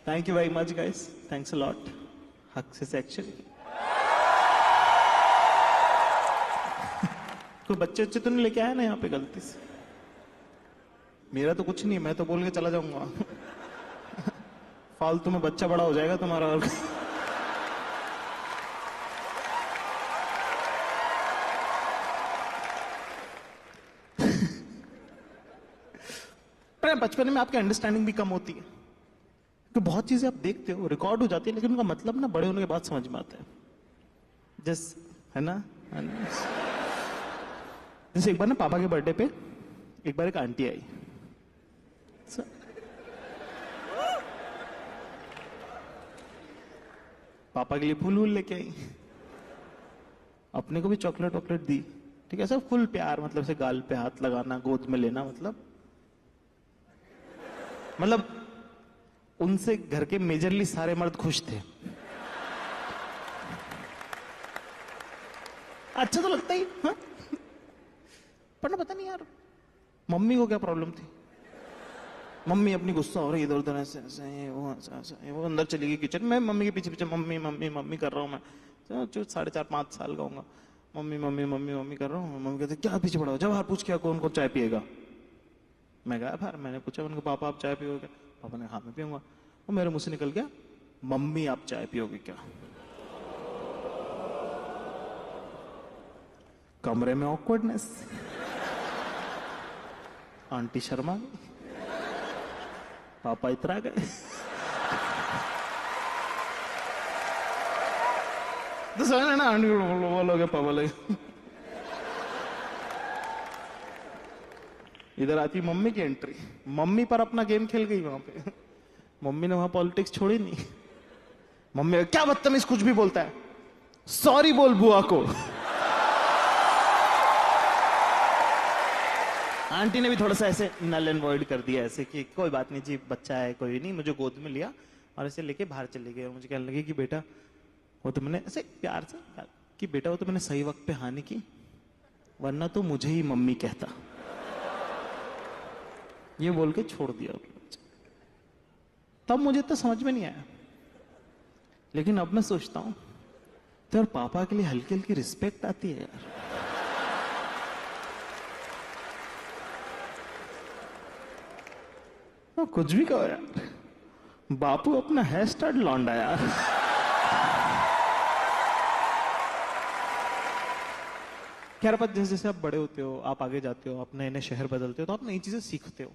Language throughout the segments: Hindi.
Thank you very much guys, thanks a lot. हक से सेक्शन कोई बच्चे तो नहीं लेके आया ना यहाँ पे गलती से? मेरा तो कुछ नहीं, मैं तो बोल के चला जाऊंगा। फालतू में बच्चा बड़ा हो जाएगा तुम्हारा। और बचपन में आपकी अंडरस्टैंडिंग भी कम होती है, क्योंकि बहुत चीजें आप देखते हो रिकॉर्ड हो जाती है, लेकिन उनका मतलब ना बड़े होने के बाद समझ में आता है। है ना? जैसे एक बार ना पापा के बर्थडे पे एक बार एक आंटी आई, पापा के लिए फूल वूल लेके आई, अपने को भी चॉकलेट वॉकलेट दी, ठीक है, सब फुल प्यार, मतलब से गाल पे हाथ लगाना, गोद में लेना, मतलब उनसे घर के मेजरली सारे मर्द खुश थे। अच्छा तो लगता ही, हाँ? पर ना पता नहीं यार मम्मी को क्या प्रॉब्लम थी। मम्मी अपनी गुस्सा हो रही है, इधर उधर ऐसे ऐसे वो अंदर चली गई किचन में, मम्मी के पीछे पीछे मम्मी मम्मी मम्मी कर रहा हूँ मैं, जो 4.5-5 साल का हूँगा, मम्मी मम्मी मम्मी मम्मी कर रहा हूँ। मम्मी कहते क्या पीछे पड़ा हो, जब बाहर पूछ क्या कौन कौन चाय पिएगा। मैं गया बाहर, मैंने पूछा उनके पापा आप चाय पियोगे? पापा ने हाँ मैं पीऊंगा। वो मेरे मुंह से निकल गया मम्मी आप चाय पियोगे क्या? कमरे में ऑकवर्डनेस, आंटी शर्मा गई, पापा इतरा गए। तो समझ ना, आंटी बोलोगे पापा लगे। इधर आती मम्मी की एंट्री, मम्मी पर अपना गेम खेल गई वहां पे। मम्मी ने वहां पॉलिटिक्स छोड़ी नहीं। मम्मी क्या बदतमीज कुछ भी बोलता है, सॉरी बोल बुआ को। आंटी ने भी थोड़ा सा ऐसे नल एंड वॉइड कर दिया, ऐसे कि कोई बात नहीं जी, बच्चा है कोई नहीं, मुझे गोद में लिया और ऐसे लेके बाहर चले गए। और मुझे कहने लगे कि बेटा वो तो मैंने ऐसे प्यार से कि बेटा वो तो मैंने सही वक्त पे हानि की, वरना तो मुझे ही मम्मी कहता। ये बोल के छोड़ दिया। तब मुझे तो समझ में नहीं आया, लेकिन अब मैं सोचता हूं तो यार पापा के लिए हल्की हल्की रिस्पेक्ट आती है यार। कुछ भी कहो यार, बापू अपना हेयर स्टाइल लौंडा यार। खैर बात, जैसे जैसे आप बड़े होते हो, आप आगे जाते हो, आप नए नए शहर बदलते हो, तो आप नई चीजें सीखते हो।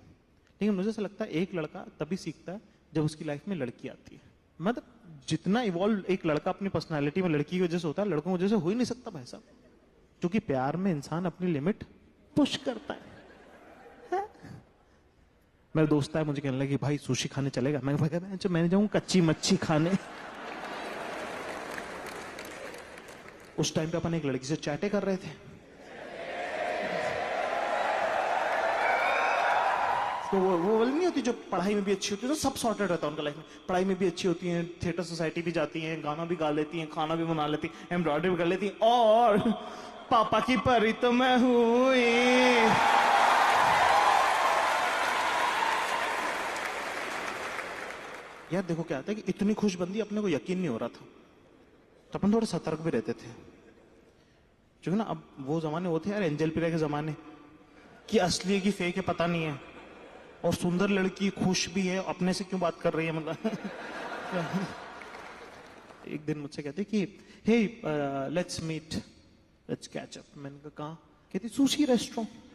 लेकिन मुझे ऐसा लगता है एक लड़का तभी सीखता है जब उसकी लाइफ में लड़की आती है। मतलब जितना इवॉल्व एक लड़का अपनी पर्सनालिटी में लड़की की वजह से होता है, लड़कों की वजह से हो ही नहीं सकता भाई साहब। क्योंकि प्यार में इंसान अपनी लिमिट पुश करता है। मेरा दोस्त है, मुझे कहने लगे भाई सुशी खाने चलेगा? मैंने जाऊँ कच्ची मच्छी खाने। उस टाइम पे अपन एक लड़की से चैटे कर रहे थे, तो वो नहीं होती जो पढ़ाई में भी अच्छी होती है, तो सब सॉर्टेड रहता है उनका लाइफ में। पढ़ाई में भी अच्छी होती है, थिएटर सोसाइटी भी जाती हैं, गाना भी गा लेती हैं, खाना भी बना लेती हैं, एम्ब्रॉयडरी भी कर लेती हैं, और पापा की परी तो मैं हुई। यार देखो क्या आता है कि इतनी खुशबंदी अपने को यकीन नहीं हो रहा था, तो अपन थोड़े सतर्क भी रहते थे। क्योंकि ना अब वो जमाने वो थे यार, एंजल पिरा के जमाने, कि असली है कि फेक है पता नहीं है, और सुंदर लड़की खुश भी है, अपने से क्यों बात कर रही है मतलब। एक दिन मुझसे कहती कि hey let's meet, let's catch up. मैंने कहा कहती सुशी रेस्टोरेंट।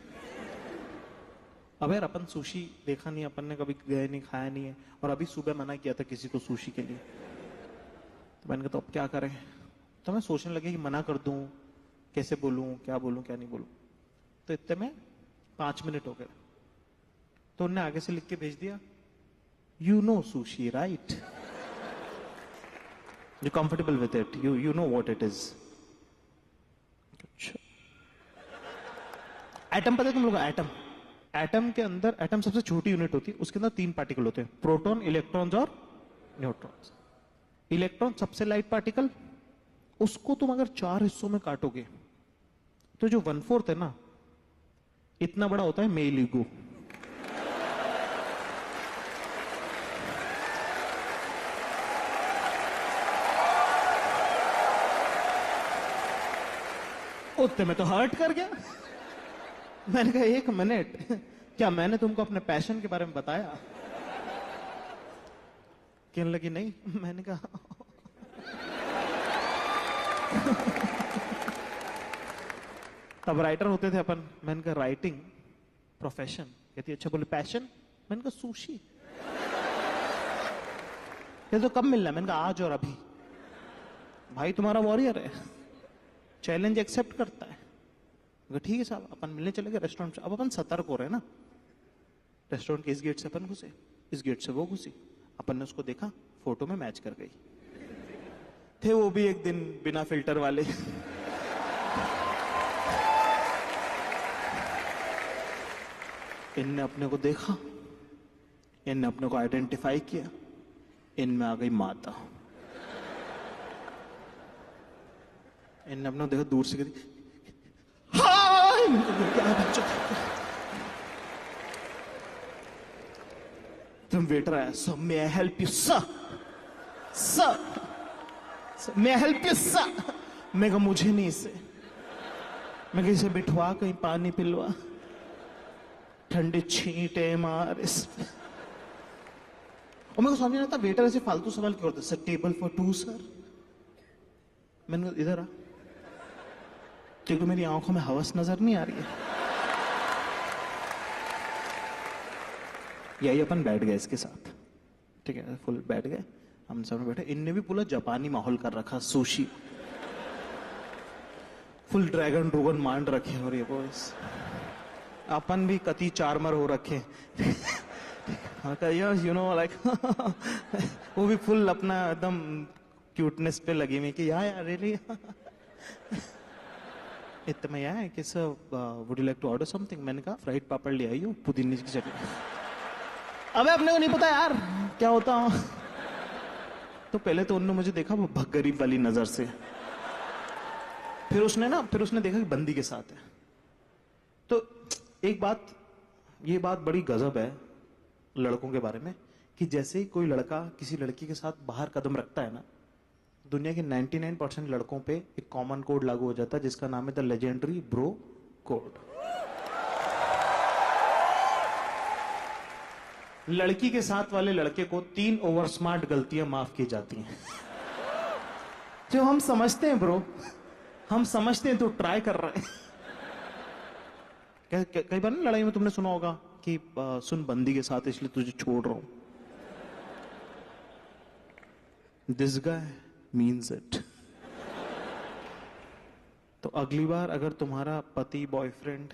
अब यार अपन सुशी देखा नहीं, अपन ने कभी गए नहीं, खाया नहीं है, और अभी सुबह मना किया था किसी को सुशी के लिए। तो मैंने कहा तो अब क्या करें? तो मैं सोचने लगे कि मना कर दूं, कैसे बोलूं, क्या नहीं बोलूं। तो इतने में 5 मिनट हो गए, तो उन्होंने आगे से लिख के भेज दिया, you know sushi right, you comfortable with it, you know what it is. Atom पता है तुम लोग? एटम के अंदर, एटम सबसे छोटी यूनिट होती है, उसके अंदर 3 पार्टिकल होते हैं, प्रोटॉन, इलेक्ट्रॉन्स और न्यूट्रॉन्स। इलेक्ट्रॉन सबसे लाइट पार्टिकल, उसको तुम अगर 4 हिस्सों में काटोगे तो जो 1/4 है ना, इतना बड़ा होता है मेल ईगो। 1/4 उतने में तो हर्ट कर गया। मैंने कहा 1 मिनट, क्या मैंने तुमको अपने पैशन के बारे में बताया? कहने लगी नहीं। मैंने कहा तब राइटर होते थे अपन। मैंने कहा राइटिंग प्रोफेशन। कहती अच्छा बोले पैशन। मैंने कहा सुशी। कहते तो कब मिलना है? मैंने कहा आज और अभी। भाई तुम्हारा वॉरियर है, चैलेंज एक्सेप्ट करता है। ठीक है साहब, अपन मिलने चले गए रेस्टोरेंट से। अब अपन सतर्क हो रहे हैं ना, रेस्टोरेंट के इस गेट से अपन घुसे, इस गेट से वो घुसी। अपन ने उसको देखा, फोटो में मैच कर गई। थे वो भी एक दिन बिना फिल्टर वाले। इनने अपने को देखा, इनने अपने को आइडेंटिफाई किया, इनमें आ गई माता। इनने अपने को देखा दूर से, कहती तुम वेटर आया, sir may I help you sir, sir may I help you sir. मैं कहा मुझे नहीं, इसे मैं कहा इसे बिठवा, कहीं पानी पिलवा, ठंडे छींटे मार इस। और मेरे को समझ नहीं आता वेटर ऐसे फालतू सवाल क्यों करते? Sir table for 2 sir. मैंने कहा इधर आ, क्योंकि मेरी आंखों में हवस नजर नहीं आ रही है। यही अपन बैठ गए इसके साथ, ठीक है, फुल बैठ गए, हम सब बैठे। इनने भी पूरा जापानी माहौल कर रखा, सुशी, फुल ड्रैगन ड्रोगन मान रखे। और ये बॉयस अपन भी कति चारमर हो रखे। यू नो लाइक वो भी फुल अपना एकदम क्यूटनेस पे लगी हुई कि यार रियली। इतना यार है कि sir would you like to order something. मैंने कहा फ्राइड पापड़ ले आई हूँ, पुदीने की चटनी। अबे अपने को नहीं पता यार क्या होता हूँ। तो पहले तो उन्होंने मुझे देखा वो गरीब वाली नजर से, फिर उसने देखा कि बंदी के साथ है। तो एक बात, ये बात बड़ी गजब है लड़कों के बारे में, कि जैसे ही कोई लड़का किसी लड़की के साथ बाहर कदम रखता है ना, दुनिया के 99% लड़कों पे एक कॉमन कोड लागू हो जाता है, जिसका नाम है द लेजेंडरी ब्रो कोड। लड़की के साथ वाले लड़के को 3 ओवर स्मार्ट गलतियां माफ की जाती हैं। जो हम समझते हैं ब्रो, हम समझते हैं तो ट्राई कर रहे हैं। कई बार ना लड़ाई में तुमने सुना होगा कि सुन बंदी के साथ इसलिए तुझे छोड़ रहा हूं। This guy means it. तो अगली बार अगर तुम्हारा पति, बॉयफ्रेंड,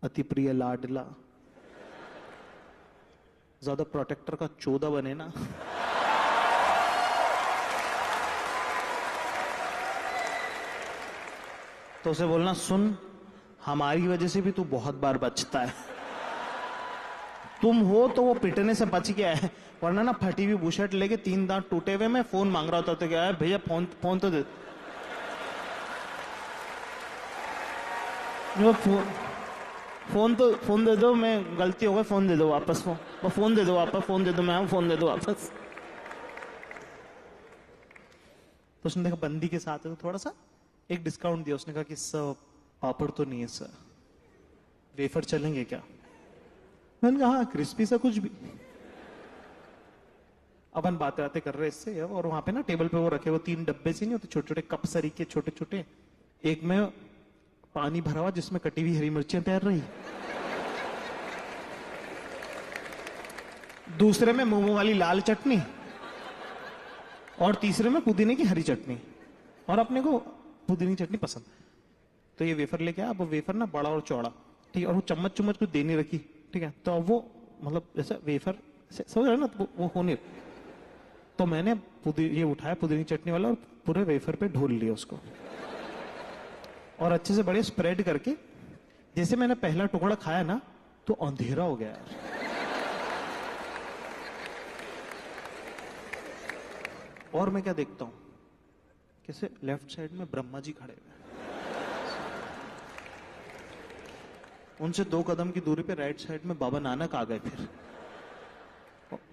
अति प्रिय लाडला ज्यादा प्रोटेक्टर का 14 बने ना, तो उसे बोलना सुन हमारी वजह से भी तू बहुत बार बचता है। तुम हो तो वो पिटने से बच गया है, वरना ना फटी हुई बुशर्ट लेके 3 दांत टूटे हुए में फोन मांग रहा होता तो क्या है भैया फोन तो दे। फोन दे दो, मैं गलती हो गई, फोन दे दो वापस, फोन दे दो वापस, फोन दे दो मैम, फोन दे दो वापस। तो उसने देखा बंदी के साथ है तो थोड़ा सा एक डिस्काउंट दिया। उसने कहा कि सर पापड़ तो नहीं है सर, वेफर चलेंगे क्या? मैंने कहा हाँ क्रिस्पी सा कुछ भी। अपन बातें कर रहे इससे, और वहां पे ना टेबल पे वो रखे वो 3 डब्बे से नहीं होते छोटे छोटे कप सरी के, छोटे छोटे। एक में पानी भरा हुआ जिसमें कटी हुई हरी मिर्चियां तैर रही, दूसरे में मोमो वाली लाल चटनी, और तीसरे में पुदीने की हरी चटनी। और अपने को पुदीने की चटनी पसंद। तो ये वेफर लेके आया। अब वेफर ना बड़ा और चौड़ा, ठीक है, और वो चम्मच कुछ दे नहीं रखी, ठीक है। तो अब वो मतलब जैसे वेफर समझ रहे ना, तो वो होने। तो मैंने ये उठाया पुदीने की चटनी वाला और पूरे वेफर पे ढोल लिया उसको, और अच्छे से बड़े स्प्रेड करके। जैसे मैंने पहला टुकड़ा खाया ना तो अंधेरा हो गया यार। और मैं क्या देखता हूं, कैसे लेफ्ट साइड में ब्रह्मा जी खड़े हुए, उनसे 2 कदम की दूरी पे राइट साइड में बाबा नानक आ गए। फिर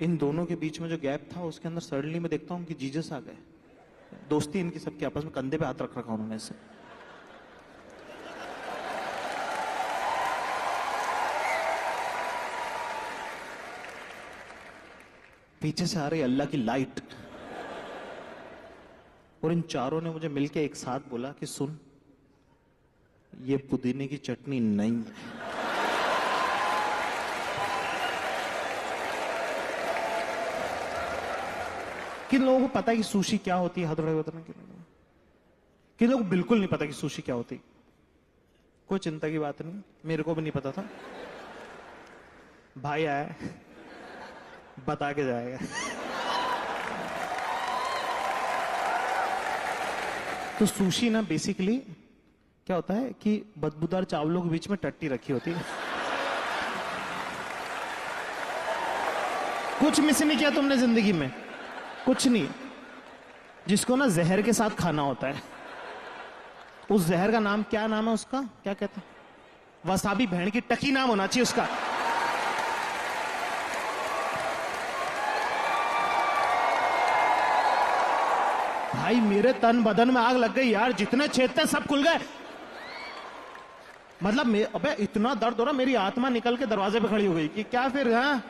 इन दोनों के बीच में जो गैप था उसके अंदर सडनली मैं देखता हूं कि जीसस आ गए। दोस्ती इनकी सबके आपस में, कंधे पे हाथ रख रखा उन्होंने से। पीछे से आ रही अल्लाह की लाइट, और इन चारों ने मुझे मिलके एक साथ बोला कि सुन, ये पुदीने की चटनी नहीं है। किन लोगों को पता है कि सुशी क्या होती है? हाथ उठाकर बताना। किन लोगों को बिल्कुल नहीं पता कि सुशी क्या होती? कोई चिंता की बात नहीं, मेरे को भी नहीं पता था। भाई आया, बता के जाएगा। तो सुशी ना बेसिकली क्या होता है कि बदबूदार चावलों के बीच में टट्टी रखी होती है। कुछ मिस नहीं किया तुमने जिंदगी में, कुछ नहीं। जिसको ना जहर के साथ खाना होता है, उस जहर का नाम क्या नाम है उसका, क्या कहते हैं? वसाबी भेड़ की टकी नाम होना चाहिए उसका। भाई मेरे तन बदन में आग लग गई यार, जितने छेद थे सब खुल गए। मतलब अबे इतना दर्द हो रहा, मेरी आत्मा निकल के दरवाजे पे खड़ी हो गई कि क्या फिर। हाँ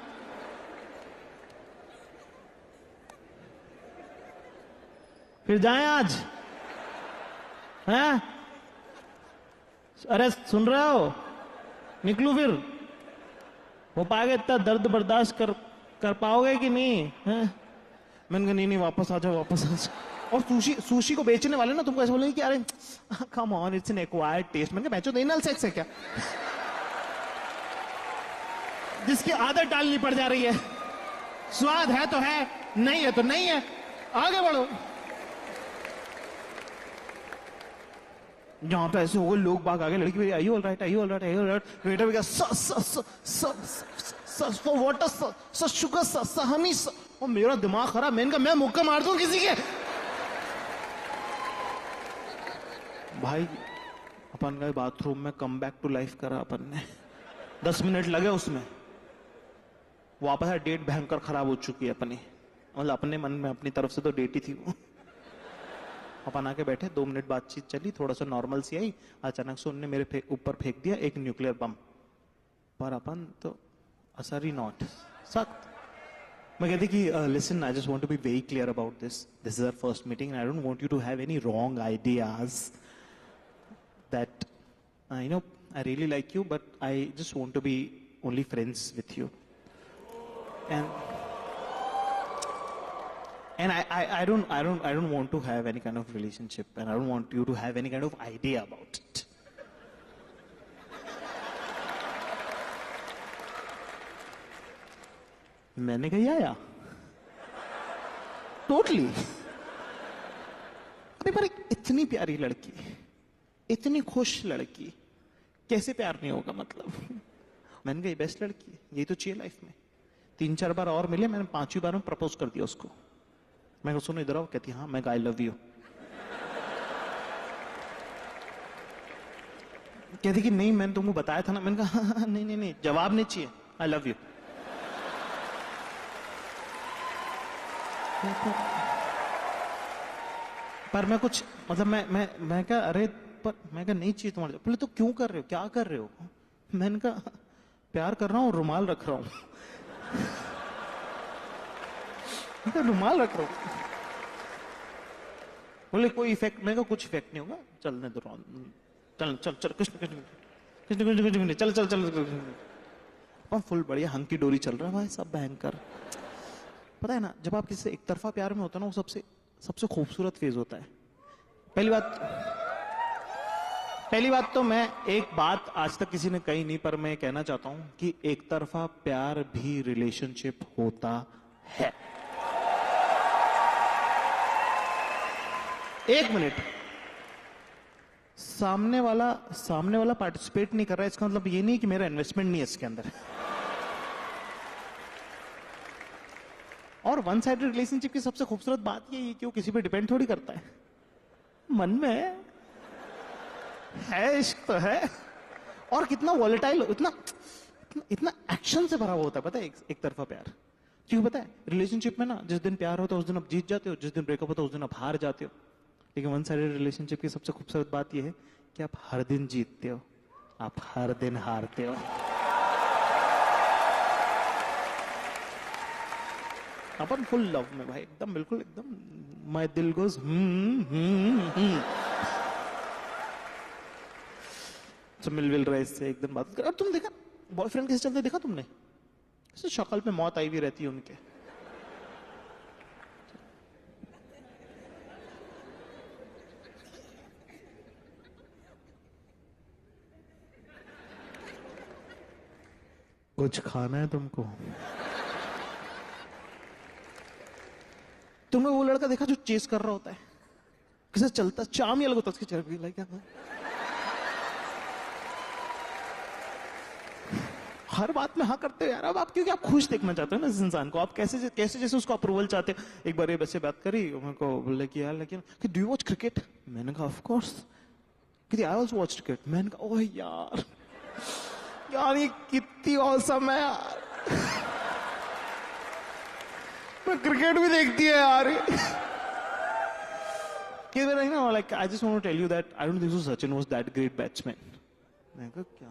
फिर जाएं आज? हैं? अरे सुन रहे हो, निकलू फिर? हो पाएगा इतना दर्द बर्दाश्त कर पाओगे कि नहीं? हैं? मैंने कहा नहीं वापस आ जाओ, वापस आ जाओ। और सुशी को बेचने वाले ना तुमको ऐसे बोलेंगे कि अरे come on, it's an acquired taste. मैंने कहा बेचो, एनल सेक्स है क्या जिसकी आदत डालनी पड़ जा रही है? स्वाद है तो है, नहीं है तो नहीं है, आगे बढ़ो। जहां पे ऐसे हो लोग बाग आगे, लड़की आई ऑल राइट, आई ऑल राइट, आई ऑल राइट, वेटर भी वाटर शुगर हनी। और मेरा दिमाग खराब, मैंने कहा मैं मुक्का मार दूं किसी के। भाई अपन गए बाथरूम में, कम बैक टू लाइफ करा अपन ने। 10 मिनट लगे उसमें, वापस है डेट भयंकर खराब हो चुकी है अपनी। मतलब अपने मन में, अपनी तरफ से तो डेट ही थी वो। अपन आके बैठे, 2 मिनट बातचीत चली, थोड़ा सा नॉर्मल सी आई, अचानक से उन्होंने मेरे ऊपर फेंक दिया एक न्यूक्लियर बम। पर अपन तो असर ही नॉट सख्त। मैं कहती कि listen, I just want to be very clear about this is our first meeting and I don't want you to have any wrong ideas that you know I really like you, but I just want to be only friends with you and I don't want to have any kind of relationship, and I don't want you to have any kind of idea about it. मैंने कहा या टोटली। अरे पर इतनी प्यारी लड़की, इतनी खुश लड़की, कैसे प्यार नहीं होगा? मतलब मैंने कहा बेस्ट लड़की, यही तो चाहिए लाइफ में। 3-4 बार और मिले, मैंने 5वीं बार में प्रपोज कर दिया उसको। मैं सुनो इधर आओ, कहती हाँ। मैं आई लव यू। कहती कि नहीं मैंने तुमको बताया था ना। मैंने कहा हाँ, नहीं जवाब नहीं चाहिए, आई लव यू। पर मैं कुछ मतलब मैं कहा अरे पर मैं कहा नहीं चाहिए तुम्हारे। बोले तो क्यों कर रहे हो, क्या कर रहे हो? मैंने कहा प्यार कर रहा हूँ, रुमाल रख रहा हूँ। रुमाल रख रहा हूं। बोले कोई इफेक्ट? मैं कहा कुछ इफेक्ट नहीं होगा, चलने दो। चल चल चल कृष्ण कृष्ण कृष्ण कृष्ण कृष्ण चल चल चल। अपन फुल बढ़िया हंकी डोरी चल रहा है भाई, सब भयंकर। पता है ना, जब आप किसी से एक तरफा प्यार में होता है ना, वो सबसे खूबसूरत फेज होता है। पहली बात तो मैं एक बात आज तक किसी ने कही नहीं, पर मैं कहना चाहता हूं कि एक तरफा प्यार भी रिलेशनशिप होता है। 1 मिनट, सामने वाला पार्टिसिपेट नहीं कर रहा है, इसका मतलब ये नहीं कि मेरा इन्वेस्टमेंट नहीं है इसके अंदर। और वन साइडेड रिलेशनशिप की सबसे खूबसूरत बात ये है कि वो किसी पे डिपेंड थोड़ी करता है। मन में है इश्क तो है, और कितना वॉलेटाइल, इतना एक्शन से भरा हुआ होता है। पता है एक तरफा प्यार, क्योंकि पता है रिलेशनशिप में ना जिस दिन प्यार होता है उस दिन आप जीत जाते हो, जिस दिन ब्रेकअप होता है उस दिन आप हार जाते हो। लेकिन वन साइडेड रिलेशनशिप की सबसे खूबसूरत बात यह है कि आप हर दिन जीतते हो, आप हर दिन हारते हो। अपन फुल लव में भाई, एकदम बिल्कुल एकदम, माय दिल गोज तो मिल रहे इससे एकदम बात कर। और तुम देखा बॉयफ्रेंड कैसे चलते, देखा तुमने ऐसे शक्ल पे मौत आई हुई रहती है उनके। कुछ खाना है तुमको? तुमने वो लड़का देखा जो चेस कर रहा होता है, कैसे चलता, चाम ही अलग होता है उसके चेहरे पे, लाइक हर बात में हाँ करते हो यार। अब आप क्योंकि आप खुश देखना चाहते हो ना इस इंसान को, आप कैसे कैसे जैसे उसको अप्रूवल चाहते हो। एक बार ये बच्चे बात करी, मेरे को बोले कि यार लेकिन कि डू यू वॉच क्रिकेट, मैंने कहा ऑफ कोर्स, कि आई आल्सो वॉच क्रिकेट, मैंने कहा ओह यार, यार ये कितनी औसम है यार, मैं क्रिकेट भी देखती है यार। Like I just want to tell you that I don't think so Sachin was that great batsman. मैं कहा क्या?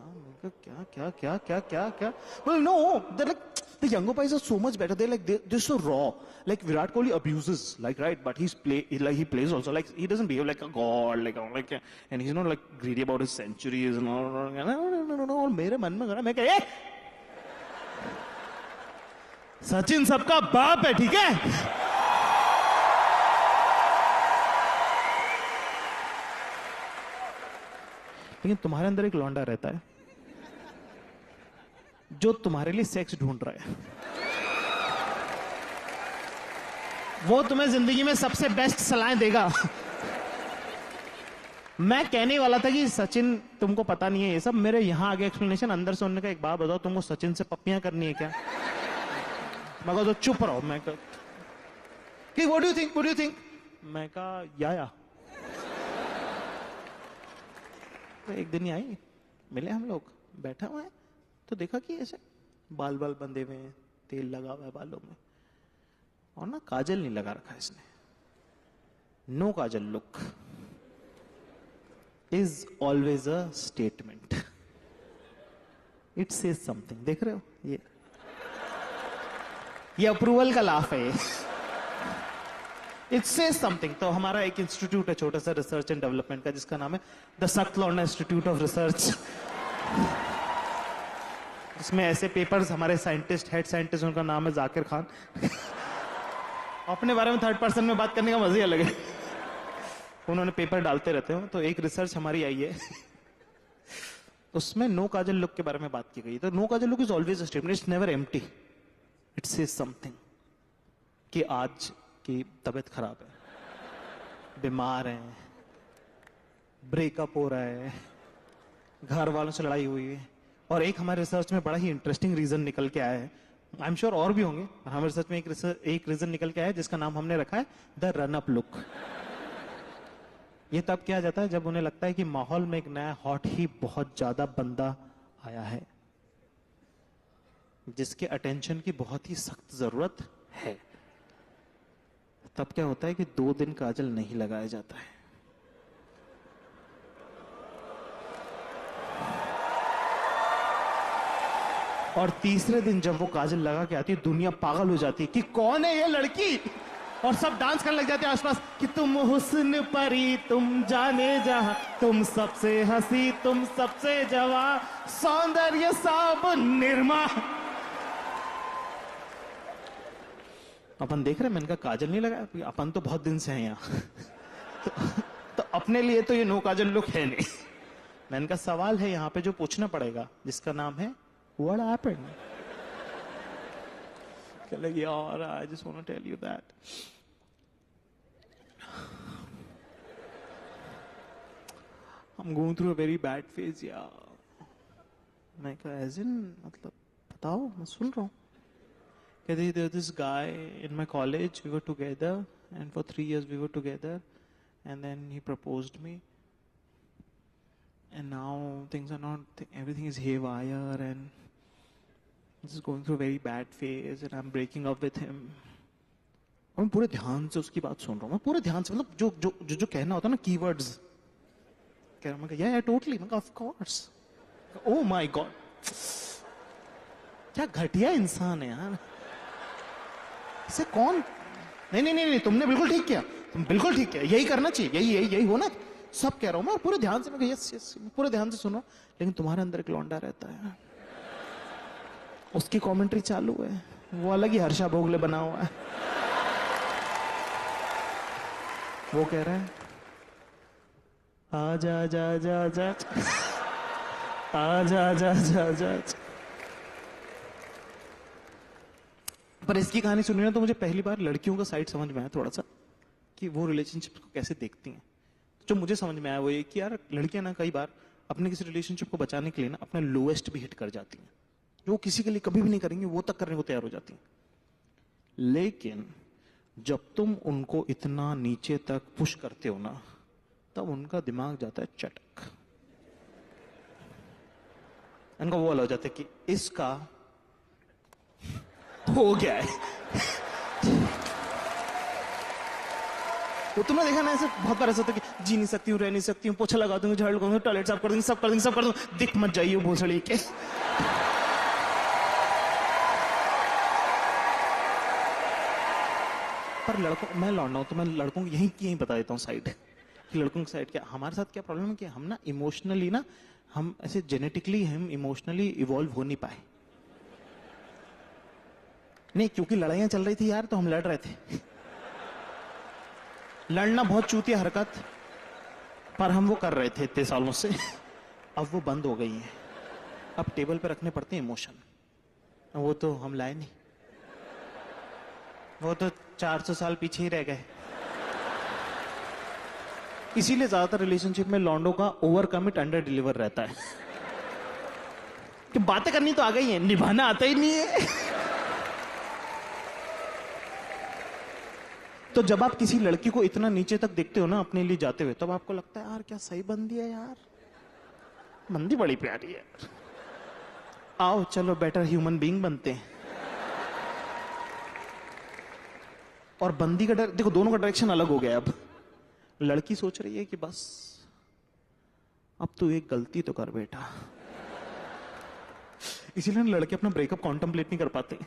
Well no, they're like the younger guys are so much better. They're so raw. Like Virat Kohli abuses, like right, but he plays also. Like he doesn't behave like a god, and he's not like greedy about his centuries and all. No. और मेरे मन में मैं कहा सचिन सबका बाप है, ठीक है। लेकिन तुम्हारे अंदर एक लौंडा रहता है जो तुम्हारे लिए सेक्स ढूंढ रहा है। वो तुम्हें जिंदगी में सबसे बेस्ट सलाहें देगा। मैं कहने वाला था कि सचिन तुमको पता नहीं है ये सब, मेरे यहां आगे एक्सप्लेनेशन अंदर से उन्होंने कहा एक बात बताओ, तुमको सचिन से पप्पियां करनी है क्या? मैं कहा तो चुप रहो। मैं कहा कि व्हाट डू यू थिंक? मैं कहा या तो एक दिन ही आई, मिले हम लोग, बैठा हुआ है तो देखा कि ऐसे बाल बंधे हुए हैं, तेल लगा हुआ है बालों में, और ना काजल नहीं लगा रखा इसने। No kajal look is always a statement, it says something. देख रहे हो ये अप्रूवल का लाफ है ये। It says something. तो हमारा एक इंस्टीट्यूट है छोटा सा रिसर्च एंड डेवलपमेंट का, जिसका नाम है द सख्त लौंडा इंस्टीट्यूट ऑफ रिसर्च। इसमें ऐसे पेपर्स, हमारे साइंटिस्ट, हेड साइंटिस्ट, उनका नाम है जाकिर खान। अपने बारे में थर्ड पर्सन में बात करने का मजा ही अलग है। उन्होंने पेपर डालते रहते हो। तो एक रिसर्च हमारी आई है, उसमें नो काजल लुक के बारे में बात की गई। तो no kajal look is always a statement, it's never empty, it says something कि आज की तबीयत खराब है, बीमार है, ब्रेकअप हो रहा है, घर वालों से लड़ाई हुई है। और एक हमारे रिसर्च में बड़ा ही इंटरेस्टिंग रीजन निकल के आया है, आई एम श्योर और भी होंगे, हमारे रिसर्च में एक रीजन निकल के आया है जिसका नाम हमने रखा है द रन अप लुक। ये तब किया जाता है जब उन्हें लगता है कि माहौल में एक नया हॉट ही बहुत ज्यादा बंदा आया है जिसके अटेंशन की बहुत ही सख्त जरूरत है। तब क्या होता है कि 2 दिन काजल नहीं लगाया जाता है। और तीसरे दिन जब वो काजल लगा के आती है, दुनिया पागल हो जाती है कि कौन है ये लड़की, और सब डांस करने लग जाते हैं आसपास कि तुम हुस्न परी, तुम जाने जहां, तुम सबसे हंसी, तुम सबसे जवां, सौंदर्य सब निर्मा। अपन देख रहे हैं, मैंने कहा काजल नहीं लगा, अपन तो बहुत दिन से हैं यहाँ। तो अपने लिए तो ये नो काजल लुक है नहीं। मैंने कहा सवाल है यहाँ पे जो पूछना पड़ेगा, जिसका नाम है व्हाट हैपेंड। यार I just want to tell you that I am going through a very bad phase यार। मैं कहा एज इन, मतलब बताओ, मैं सुन रहा हूँ। There's this guy in my college, we were together, and for 3 years we were together, and then he proposed me, and now things are not, everything is haywire, and this is going through a very bad phase, and I'm breaking up with him. और मैं पूरे ध्यान से उसकी बात सुन रहा हूँ, मैं पूरे ध्यान से, मतलब जो जो जो, जो कहना होता है ना, कीवर्ड्स कह रहा हूँ। मैं yeah, totally, मैं of course, oh my god, क्या घटिया इंसान है यार। से कौन? नहीं नहीं नहीं नहीं, तुमने बिल्कुल ठीक किया, तुम बिल्कुल ठीक किया, यही करना चाहिए, यही यही यही होना। सब कह रहा हूं मैं, और पूरे ध्यान से, मैं यस यस पूरे ध्यान से सुनो। लेकिन तुम्हारे अंदर एक लौंडा रहता है, उसकी कमेंट्री चालू है, वो अलग ही हर्षा भोगले बना हुआ है। वो कह रहा है आजा जा जा जा आजा जा जा जा। पर इसकी कहानी सुनी ना तो मुझे पहली बार लड़कियों का साइड समझ में आया थोड़ा सा, कि वो रिलेशनशिप को कैसे देखती हैं। जो मुझे समझ में आया वो ये कि यार लड़कियां ना कई बार अपने किसी रिलेशनशिप को बचाने के लिए ना अपना लोएस्ट भी हिट कर जाती हैं, जो किसी के लिए कभी भी नहीं करेंगे वो तक करने को तैयार हो जाती हैं। लेकिन जब तुम उनको इतना नीचे तक पुश करते हो ना, तब उनका दिमाग जाता है चटक, उनका वो वाला हो जाता है कि इसका हो गया है। वो तुमने देखा ना, ऐसे बहुत बार ऐसा होता है कि जी नहीं सकती हूँ, रह नहीं सकती हूँ, पोछा लगा दूंगी, झाड़ू लगाऊंगी, टॉयलेट साफ कर दूंगी, सब कर दूंगी, सब कर दूंगी, दिख मत जाइए भोसड़ी के। पर लड़कों, मैं लौंडा हूं तो मैं लड़कों को यही बता देता हूँ साइड, कि लड़कों की साइड क्या, हमारे साथ क्या प्रॉब्लम है कि हम ना इमोशनली ना, हम ऐसे जेनेटिकली हम इमोशनली इवॉल्व हो नहीं पाए। नहीं, क्योंकि लड़ाइयां चल रही थी यार, तो हम लड़ रहे थे। लड़ना बहुत चूतिया हरकत, पर हम वो कर रहे थे इतने सालों से। अब वो बंद हो गई है, अब टेबल पे रखने पड़ते हैं इमोशन। वो तो हम लाए नहीं, वो तो 400 साल पीछे ही रह गए। इसीलिए ज्यादातर रिलेशनशिप में लॉन्डो का ओवरकम इट अंडर डिलीवर रहता है, कि बातें करनी तो आ गई है, निभाना आता ही नहीं है। तो जब आप किसी लड़की को इतना नीचे तक देखते हो ना अपने लिए जाते हुए, तब आपको लगता है यार क्या सही बंदी है यार, बंदी बड़ी प्यारी है, आओ चलो बेटर ह्यूमन बीइंग बनते हैं। और बंदी का डर देखो, दोनों का डायरेक्शन अलग हो गया। अब लड़की सोच रही है कि बस अब तू एक गलती तो कर बेटा। इसीलिए लड़के अपना ब्रेकअप कॉन्टेम्पलेट नहीं कर पाते।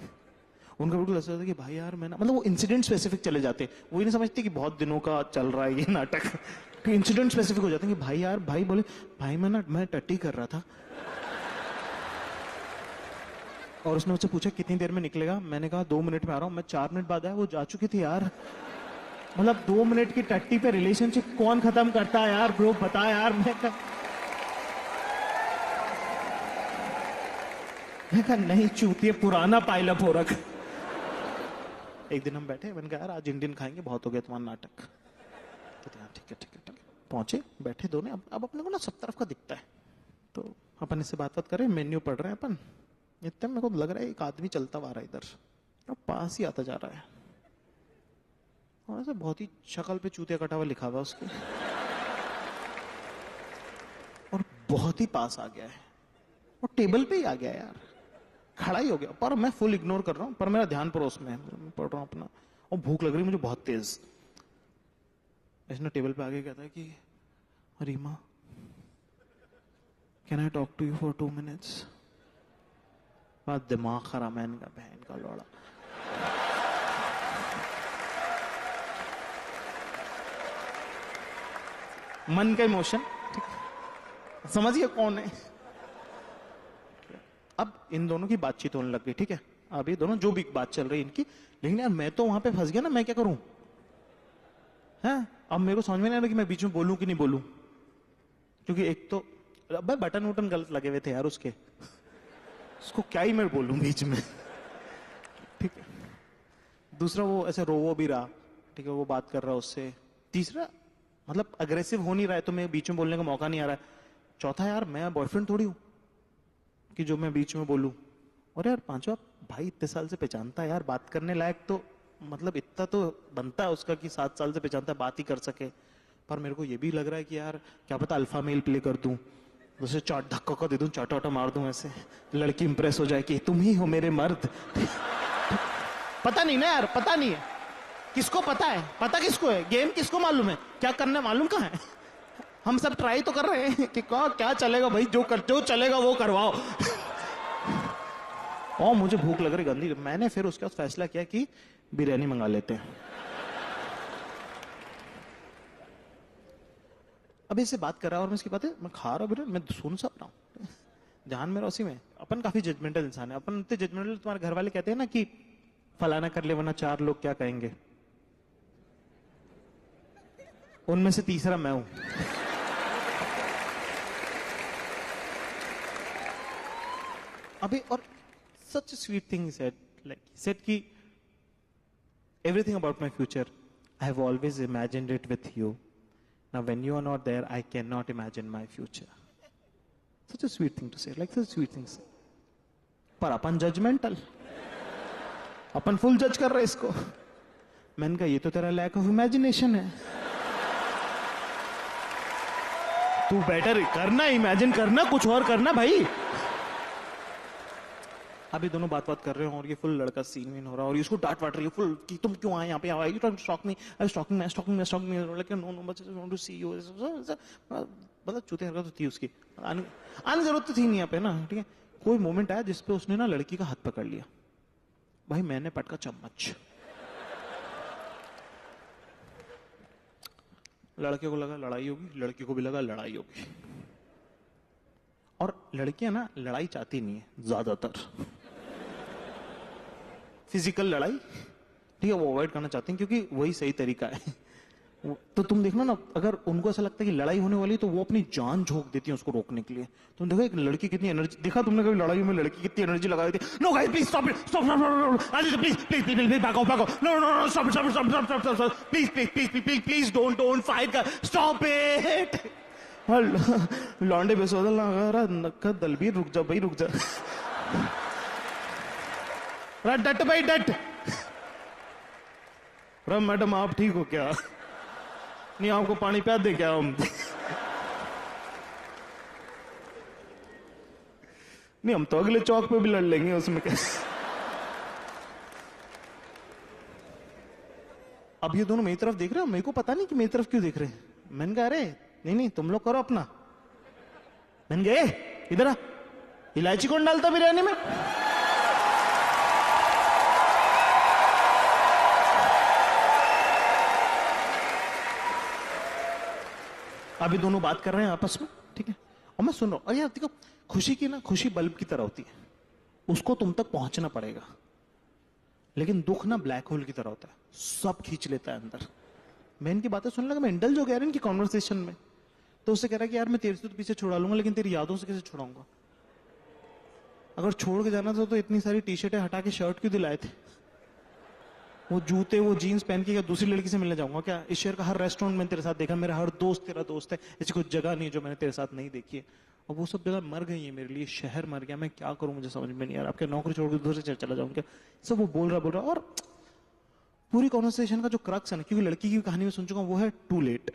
उनका बिल्कुल ऐसा होता है कि भाई यार मैं ना, मतलब वो इंसिडेंट स्पेसिफिक चले जाते, वो ही नहीं समझते कि बहुत दिनों का चल रहा है ये नाटक। तो इंसिडेंट स्पेसिफिक हो जाते हैं कि भाई यार, भाई बोले भाई मैं टट्टी कर रहा था, और उसने मुझसे पूछा कितनी देर में निकलेगा, मैंने कहा 2 मिनट में आ रहा हूं। मैं 4 मिनट बाद आया, वो जा चुकी थी यार। मतलब 2 मिनट की टट्टी पे रिलेशनशिप कौन खत्म करता है यार ब्रो, बता यार। मैं कहा नहीं चूतिए, पुराना पाइलअप हो रखा। एक दिन हम बैठे, मैंने कहा यार आज इंडियन खाएंगे, बहुत हो गया तुम्हारा नाटक। ठीक है ठीक है ठीक है। पहुंचे, बैठे दोनों, अब अपने को ना सब तरफ का दिखता है, तो अपन इससे बात करें, मेन्यू पढ़ रहे हैं अपन। इतने मेरे को लग रहा है एक आदमी चलता हुआ आ रहा है इधर, और पास ही आता जा रहा है, और ऐसे बहुत ही शक्ल पे चूतिया कटा हुआ लिखा हुआ उसके, और बहुत ही पास आ गया है, और टेबल पे ही आ गया यार, खड़ा ही हो गया। पर मैं फुल इग्नोर कर रहा हूँ, पर मेरा ध्यान पड़ोस में है, मैं पढ़ रहा हूँ अपना, और भूख लग रही मुझे बहुत तेज। इसने टेबल पे आके कहता है कि Reema, can I talk to you for 2 minutes? बात दिमाग खराब है इनका, बहन का लौड़ा। मन का इमोशन, समझिए कौन है। अब इन दोनों की बातचीत होने लग गई, ठीक है, अब ये दोनों जो भी बात चल रही है इनकी, लेकिन यार मैं तो वहां पे फंस गया ना, मैं क्या करूं है। अब मेरे को समझ में नहीं आ रहा कि मैं बीच में बोलूं कि नहीं बोलूं, क्योंकि एक तो भाई बटन वटन गलत लगे हुए थे यार उसके, उसको क्या ही मैं बोलूं बीच में, ठीक है। दूसरा वो ऐसे रोवो भी रहा, ठीक है, वो बात कर रहा उससे। तीसरा मतलब अग्रेसिव हो नहीं रहा है, तो मैं बीच में बोलने का मौका नहीं आ रहा है। चौथा यार मैं बॉयफ्रेंड थोड़ी हूं कि जो मैं बीच में बोलूं। और यार पांचवा, भाई इतने साल से पहचानता है यार, बात करने लायक तो मतलब इतना तो बनता है उसका कि 7 साल से पहचानता है, बात ही कर सके। पर मेरे को ये भी लग रहा है कि यार क्या पता अल्फा मेल प्ले कर दूं, उसे चाट धक्का का दे दूं, चाटा वाटा मार दूं, ऐसे लड़की इंप्रेस हो जाए कि तुम ही हो मेरे मर्द। पता नहीं ना यार, पता नहीं है किसको पता है, पता किसको है, गेम किसको मालूम है, क्या करना मालूम कहाँ है। हम सब ट्राई तो कर रहे हैं कि क्या चलेगा भाई, जो चलेगा वो करवाओ। और मुझे भूख लग रही गंदी, मैंने फिर उसके बाद फैसला किया कि बिरयानी मंगा लेते हैं। अभी इससे बात कर रहा और मैं इसकी बातें मैं खा रहा बिरयानी, मैं सुन सब रहा हूं, ध्यान मेरा उसी में। अपन काफी जजमेंटल इंसान है, अपन इतने जजमेंटल, तुम्हारे घर वाले कहते हैं ना कि फलाना कर ले वरना 4 लोग क्या कहेंगे, उनमें से तीसरा मैं हूं। अभी और such sweet thing said, like said कि everything about my future I have always imagined it with you. Now when you are not there I cannot imagine my future. Such a sweet thing to say, like such sweet things. पर अपन जजमेंटल, अपन फुल जज कर रहे इसको। मैंने कहा ये तो तेरा लैक ऑफ इमेजिनेशन है, तू बेटर करना, इमेजिन करना, कुछ और करना भाई। अभी दोनों बात कर रहे हो और ये फुल लड़का सीन वीन हो रहा है और इसको डांट वाट रही है फुल कि तुम क्यों आए यहाँ पे, you trying to stalk me, I stalking मैं स्टॉकिंग मैं स्टॉकिंग मैं, लेकिन no no but I want to see you. मतलब चूते हरकत थी उसकी, आने जरूरत तो थी नहीं यहाँ पे ना, ठीक है। कोई मोमेंट आया जिसपे उसने ना लड़की का हाथ पकड़ लिया, भाई मैंने पटका चम्मच। लड़के को लगा लड़ाई होगी, लड़की को भी लगा लड़ाई होगी। और लड़कियां ना लड़ाई चाहती नहीं है ज्यादातर, फिजिकल लड़ाई, ठीक है, वो अवॉइड करना चाहते हैं क्योंकि वही सही तरीका है। तो तुम देखना ना, अगर उनको ऐसा लगता है कि लड़ाई होने वाली तो वो अपनी जान झोंक देती है उसको रोकने के लिए। तुम देखो एक लड़की कितनी एनर्जी, देखा तुमने कभी लड़ाई में लड़की कितनी एनर्जी लगा देती है। No guys please stop it, stop please please please back off, no no no stop stop stop stop stop please please please please please don't fight, stop it. लौंडे बेसोदल ना दलबीर, रुक जा भाई रुक जा, डट भाई डट। मैडम आप ठीक हो क्या? नहीं आपको पानी प्या दे क्या हम? नहीं हम तो अगले चौक पे भी लड़ लेंगे, उसमें क्या। अब ये दोनों मेरी तरफ देख रहे हो, मेरे को पता नहीं कि मेरी तरफ क्यों देख रहे हैं। मैंने कहा अरे नहीं नहीं तुम लोग करो अपना। मैंने कहा इधर आ, इलायची कौन डालता बिरयानी में? अभी दोनों बात कर रहे हैं आपस में, ठीक है, और मैं सुन रहा हूं। अरे यार देखो, खुशी की ना, खुशी बल्ब की तरह होती है, उसको तुम तक पहुंचना पड़ेगा। लेकिन दुख ना ब्लैक होल की तरह होता है, सब खींच लेता है अंदर। मैं इनकी बातें सुनने लगा, मैं इंडल्ज हो गया इनकी कॉन्वर्सेशन में। तो उससे कह रहा है कि यार मैं तेरे से तो पीछे छुड़ा लूंगा, लेकिन तेरी यादों से कैसे छुड़ाऊंगा? अगर छोड़ के जाना था तो इतनी सारी टी शर्टें हटा के शर्ट क्यों दिलाए थे? वो जूते वो जीन्स पहन के क्या दूसरी लड़की से मिलने जाऊंगा क्या? इस शहर का हर रेस्टोरेंट में तेरे साथ देखा, मेरा हर दोस्त तेरा दोस्त है, ऐसी कोई जगह नहीं जो मैंने तेरे साथ नहीं देखी है। और वो सब जगह मर गई है मेरे लिए, शहर मर गया, मैं क्या करूं मुझे समझ में नहीं यार। आपके नौकरी छोड़ के दूसरे चला जाऊं क्या? सब वो बोल रहा। और पूरी कॉन्वर्सेशन का जो क्रक्स है ना, क्योंकि लड़की की कहानी में सुन चुका हूं, वो है टू लेट।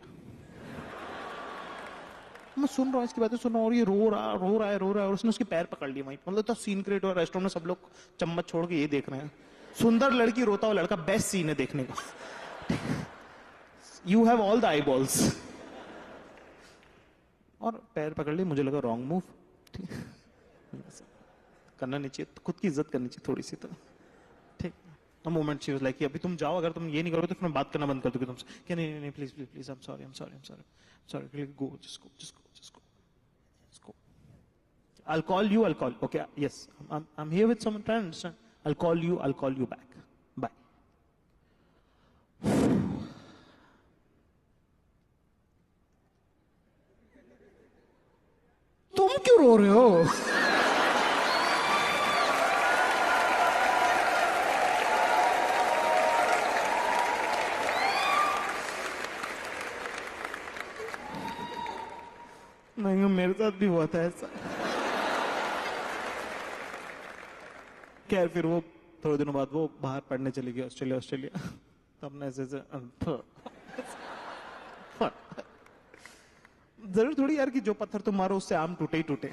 मैं सुन रहा हूँ इसकी बातें सुन रहा हूँ और ये रो रहा है और उसने उसके पैर पकड़ लिए वहीं। मतलब तो सीन क्रिएट हुआ, रेस्टोरेंट में सब लोग चम्मच छोड़ के ये देख रहे हैं। सुंदर लड़की रोता हुआ लड़का, बेस्ट सीन है देखने को। You have all the I balls. और पैर पकड़ लिए, मुझे लगा रॉन्ग मूव, करना नहीं चाहिए, खुद की इज्जत करनी चाहिए थोड़ी सी तो, ठीक। मोमेंट शी वाज लाइक अभी तुम जाओ, अगर तुम ये नहीं करोगे तो फिर मैं बात करना बंद कर दूंगी तुमसे। क्या नहीं नहीं please please please, I am sorry go, just go. I'll call you. Okay, yes. I'm here with someone, try to understand. I'll call you back. Bye. तुम क्यों रो रहे हो? नहीं मेरे साथ भी हुआ था ऐसा। खैर फिर वो थोड़े दिनों बाद वो बाहर पढ़ने चली गई, ऑस्ट्रेलिया। तब ना ऐसे जरूर थोड़ी यार कि जो पत्थर तुम मारो उससे आम टूटे ही टूटे।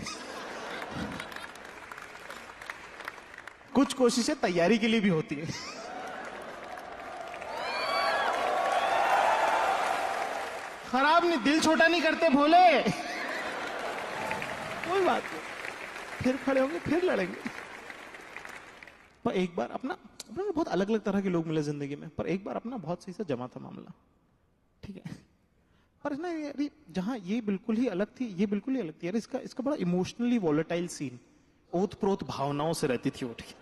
कुछ कोशिशें तैयारी के लिए भी होती है। खराब नहीं, दिल छोटा नहीं करते भोले। कोई बात नहीं, फिर खड़े होंगे, फिर लड़ेंगे। पर एक बार अपना अपने बहुत अलग अलग तरह के लोग मिले जिंदगी में, पर एक बार अपना बहुत सही से जमा था मामला, ठीक है। पर ना यार, जहां ये बिल्कुल ही अलग थी, ये बिल्कुल ही अलग थी यार। इसका इसका बड़ा इमोशनली वॉलेटाइल सीन, ओत प्रोत भावनाओं से रहती थी वो, ठीक है।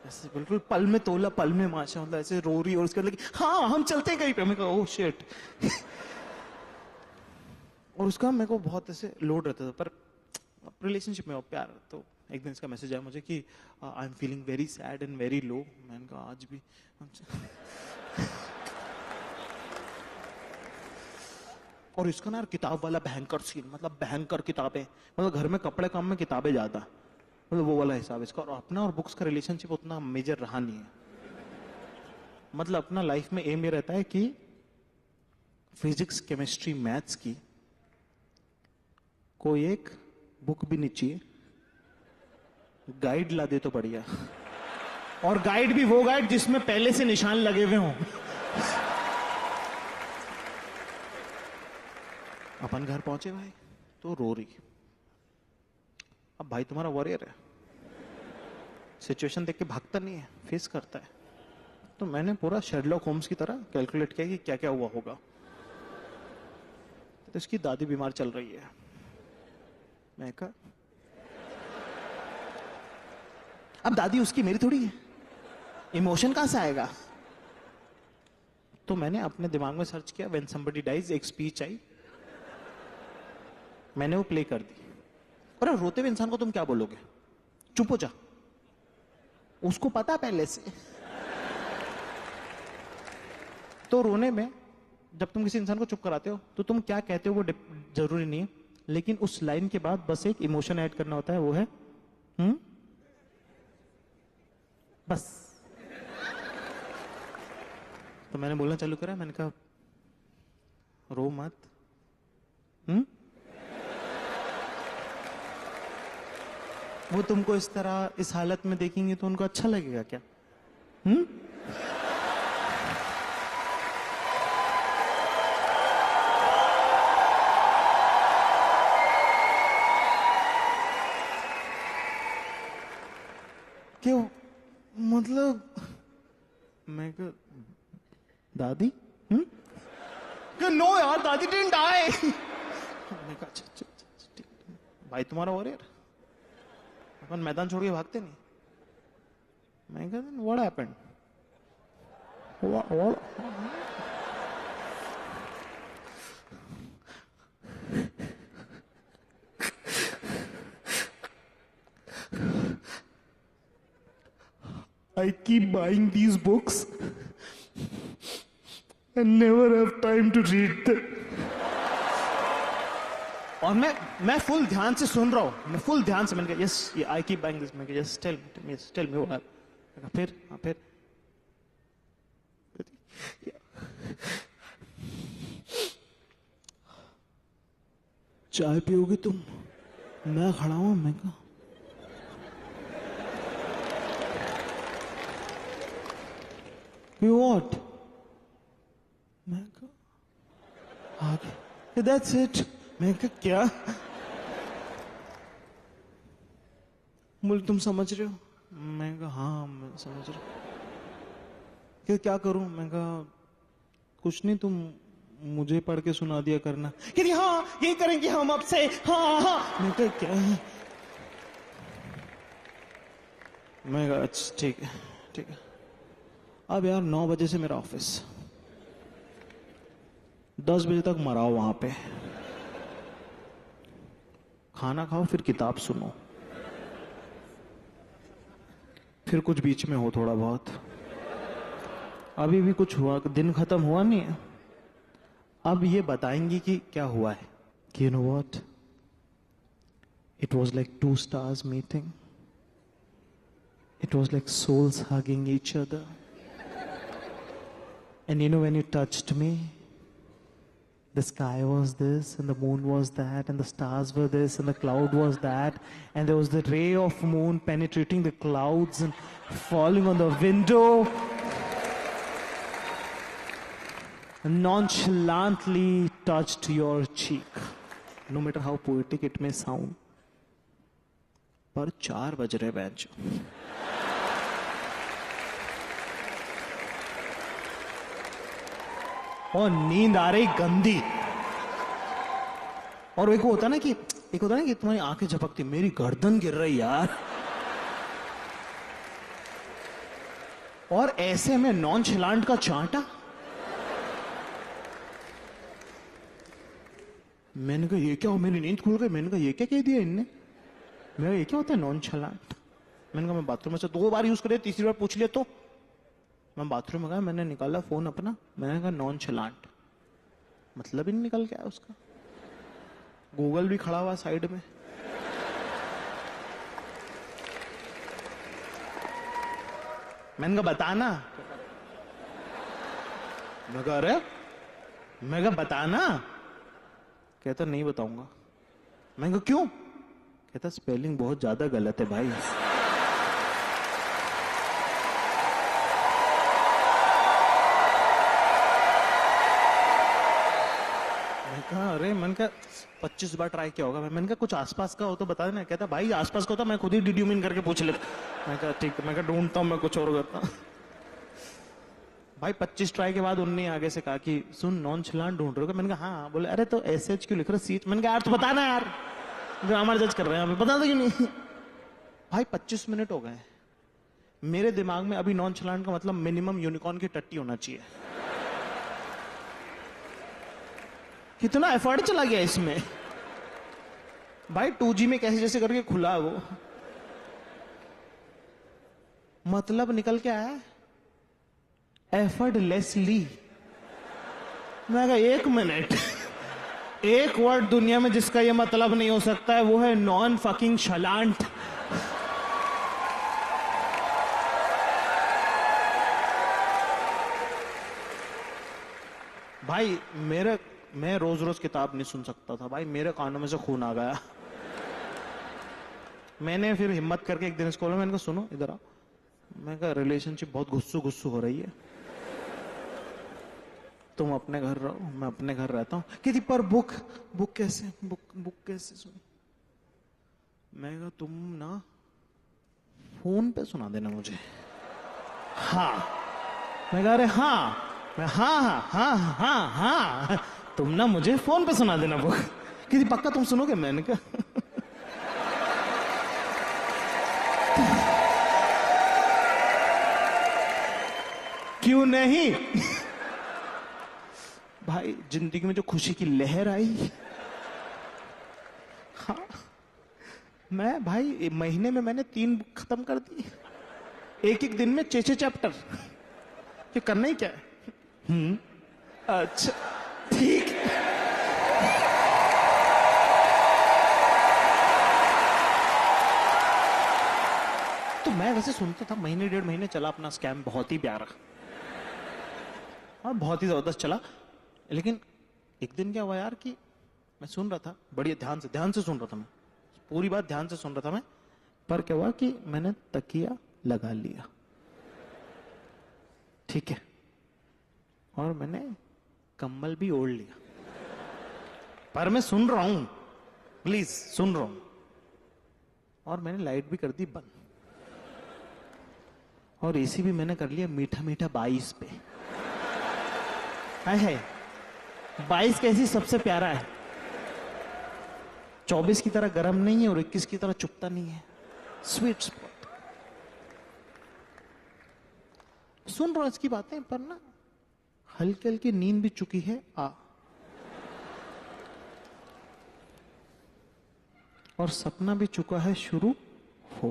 ऐसे बिल्कुल पल में तोला पल में माशा, मतलब ऐसे रो रही और उसके बाद हाँ हम चलते हैं कहीं पे, मैं कहा ओह शिट। और उसका मेरे को बहुत ऐसे लोड रहता था। पर रिलेशनशिप में और प्यार, तो एक दिन इसका मैसेज आया मुझे कि I am feeling very sad and very low. मैंने कहा आज भी। और इसका ना किताब वाला भयंकर सीन, मतलब भयंकर किताबें, मतलब घर में कपड़े कम में किताबें ज्यादा, मतलब वो वाला हिसाब इसका। और अपना और बुक्स का रिलेशनशिप उतना मेजर रहा नहीं है। मतलब अपना लाइफ में एम ये रहता है कि फिजिक्स केमिस्ट्री मैथ्स की कोई एक बुक भी नहीं चाहिए, गाइड ला दे तो बढ़िया। और गाइड भी वो गाइड जिसमें पहले से निशान लगे हुए हों। अपन घर पहुंचे भाई, तो रो रही। अब भाई तुम्हारा वॉरियर है, सिचुएशन देख के भागता नहीं है, फेस करता है। तो मैंने पूरा शेरलॉक होम्स की तरह कैलकुलेट किया कि क्या क्या हुआ होगा। तो इसकी दादी बीमार चल रही है। मैं कहा अब दादी उसकी मेरी थोड़ी है, इमोशन कहां से आएगा। तो मैंने अपने दिमाग में सर्च किया व्हेन समबडी डाइज, एक स्पीच आई, मैंने वो प्ले कर दी। पर रोते हुए इंसान को तुम क्या बोलोगे, चुप हो जा, उसको पता पहले से। तो रोने में जब तुम किसी इंसान को चुप कराते हो तो तुम क्या कहते हो वो जरूरी नहीं है, लेकिन उस लाइन के बाद बस एक इमोशन ऐड करना होता है, वो है बस। तो मैंने बोलना चालू करा, मैंने कहा रो मत। वो तुमको इस तरह इस हालत में देखेंगे तो उनको अच्छा लगेगा क्या? क्यों, मतलब मैं कहा दादी नो यार, दादी डिडंट डाई। मैं कहा अच्छा भाई तुम्हारा वॉरियर, अपन मैदान छोड़ के भागते नहीं। मैं कहा what happened, I keep buying these books and never have time to read them. और मैं फुल ध्यान से सुन रहा हूं, मैं फुल ध्यान से। मैंने कहा yes I keep buying this. मैंने कहा यस टेल मी व्हाट। फिर चाय पियोगे तुम? मैं खड़ा हूं। मैं कहा व्हाट? मैं कहा आगे दैट्स इट। मैं कहा क्या? बोले तुम समझ रहे हो? मैं कहा हाँ मैं समझ रहा हूं। क्या करूं? मैं कहा कुछ नहीं, तुम मुझे पढ़ के सुना दिया करना। कि हाँ यही करेंगे हम अब से, हाँ हाँ। मैं कहा क्या है? मैं कहा अच्छा ठीक है ठीक है। अब यार 9 बजे से मेरा ऑफिस, 10 बजे तक मराओ वहां पे, खाना खाओ फिर किताब सुनो, फिर कुछ बीच में हो थोड़ा बहुत। अभी भी कुछ हुआ, दिन खत्म हुआ नहीं है। अब ये बताएंगी कि क्या हुआ है। कि you know what, it was like 2 stars meeting, it was like souls hugging each other. And you know, when you touched me, the sky was this, and the moon was that, and the stars were this, and the cloud was that, and there was the ray of moon penetrating the clouds and falling on the window, and nonchalantly touched your cheek, no matter how poetic it may sound. पर 4 बज रहे बेंच। और नींद आ रही गंदी। और एक होता ना कि तुम्हारी आंखें झपकती, मेरी गर्दन गिर रही यार। और ऐसे में नॉनचेलांट का चांटा। मैंने कहा ये क्या हो, मेरी नींद खुल गई। मैंने कहा ये क्या कह दिया इनने। मेरा ये क्या होता है नॉनचेलांट। मैंने कहा मैं बाथरूम में से 2 बार यूज करे, तीसरी बार पूछ लिया तो। मैं बाथरूम में गया, मैंने निकाला फोन अपना, मैंने कहा नॉनचेलांट, मतलब ही नहीं निकल गया उसका। गूगल भी खड़ा हुआ साइड में। मैंने कहा बताना। मैं कहा अरे, मैं कहा बताना। कहता नहीं बताऊंगा। मैं कहा क्यों। कहता स्पेलिंग बहुत ज्यादा गलत है भाई। कहा अरे, मैंने कहा 25 बार ट्राई किया होगा। मैंने कहा कुछ आसपास का हो तो बता देना। कहता भाई आसपास का होता मैं खुद ही डिड्यूमिन करके पूछ लेता। मैं कहा ठीक है, मैं कहा ढूंढता हूं, मैं कुछ और करता। भाई 25 ट्राई के बाद उनने आगे से कहा कि सुन नॉनचेलांट ढूंढ रहे हो। मैंने कहा हाँ। बोले अरे तो SH क्यों लिख रहे CH। मैंने कहा यार तो बताना यार, ग्रामर जज कर रहे हैं हमें, बता दो क्यों नहीं। भाई 25 मिनट हो गए। मेरे दिमाग में अभी नॉनचेलांट का मतलब मिनिमम यूनिकॉर्न की टट्टी होना चाहिए। कितना एफर्ट चला गया इसमें। भाई 2G में कैसे जैसे करके खुला वो, मतलब निकल के आया एफर्टलेसली। मैं कहा 1 मिनट, एक वर्ड दुनिया में जिसका ये मतलब नहीं हो सकता है वो है नॉन फकिंग शलांट। भाई मैं रोज रोज किताब नहीं सुन सकता था भाई, मेरे कानों में से खून आ गया। मैंने फिर हिम्मत करके एक दिन इसको बोला, मैंने कहा सुनो इधर आओ। मैं कहा रिलेशनशिप बहुत गुस्सू हो रही है, तुम अपने घर रहो मैं अपने घर रहता हूँ। कहती पर बुक कैसे सुन। मैं कहा तुम ना फोन पे सुना देना मुझे। हाँ। मैं कहा अरे हाँ। मैं हाँ तुम ना मुझे फोन पे सुना देना बुक। कहती पक्का तुम सुनोगे। मैंने कहा क्यों नहीं। भाई जिंदगी में जो खुशी की लहर आई, हाँ मैं भाई महीने में मैंने 3 बुक खत्म कर दी, एक दिन में 6 चैप्टर। ये करना ही क्या है। अच्छा ठीक। तो मैं वैसे सुनता था, महीने 1.5 महीने चला अपना स्कैम, बहुत ही प्यारा और बहुत ही जबरदस्त चला। लेकिन एक दिन क्या हुआ यार कि मैं सुन रहा था बड़ी ध्यान से सुन रहा था, मैं पूरी बात ध्यान से सुन रहा था मैं। पर क्या हुआ कि मैंने तकिया लगा लिया, ठीक है, और मैंने कंबल भी ओढ़ लिया, पर मैं सुन रहा हूं, प्लीज सुन रहा हूं। और मैंने लाइट भी कर दी बंद, और AC भी मैंने कर लिया मीठा 22 पे। है 22 कैसी सबसे प्यारा है, 24 की तरह गर्म नहीं है और 21 की तरह चुपता नहीं है, स्वीट स्पॉट। सुन रहा हूं इसकी बातें, पर ना हल्की हल्की नींद भी चुकी है और सपना भी चुका है शुरू हो,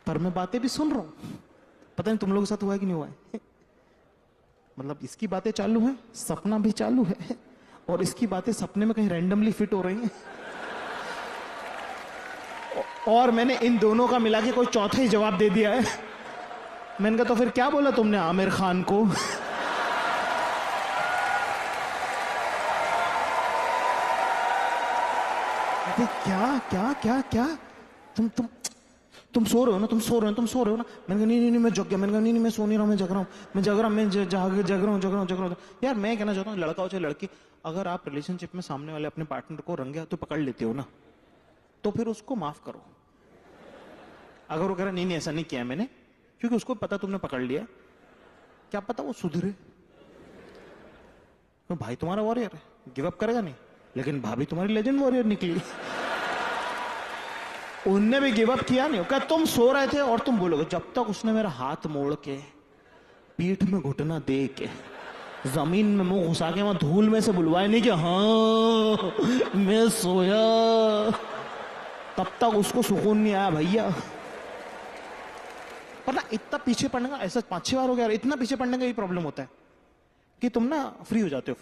पर मैं बातें भी सुन रहा हूं। पता नहीं तुम लोगों के साथ हुआ है कि नहीं हुआ है। मतलब इसकी बातें चालू है, सपना भी चालू है, और इसकी बातें सपने में कहीं रैंडमली फिट हो रही हैं, और मैंने इन दोनों का मिला के कोई चौथा ही जवाब दे दिया है। मैंने कहा तो फिर क्या बोला तुमने आमिर खान को। क्या क्या क्या क्या तुम सो रहे हो ना, तुम सो रहे हो ना। मैंने कहा नहीं मैं जग गया। मैंने कहा नहीं मैं सो नहीं रहा हूं, मैं जग रहा हूं, मैं जग रहा हूं। यार मैं कहना चाहता हूँ, लड़का हो चाहे लड़की, अगर आप रिलेशनशिप में सामने वाले अपने पार्टनर को रंगे हाथ तो पकड़ लेते हो ना, तो फिर उसको माफ करो। अगर वो कह रहा नहीं ऐसा नहीं किया मैंने, क्योंकि उसको पता तुमने पकड़ लिया, क्या पता वो सुधरे। तो भाई तुम्हारा वॉरियर है, गिव अप करेगा नहीं, लेकिन भाभी तुम्हारी लेजेंड वॉरियर निकली। उनने भी गिव अप किया नहीं। क्या तुम सो रहे थे और तुम बोलोगे, जब तक उसने मेरा हाथ मोड़ के पीठ में घुटना दे के जमीन में मुंह घुसा के वहां धूल में से बुलवाए नहीं कि हाँ मैं सोया, तब तक उसको सुकून नहीं आया भैया। पर ना इतना पीछे पड़ने का, ऐसा 5-6 बार हो गया, इतना पीछे पड़ने का ये प्रॉब्लम होता है कि तुम ना फ्री हो जाते हो।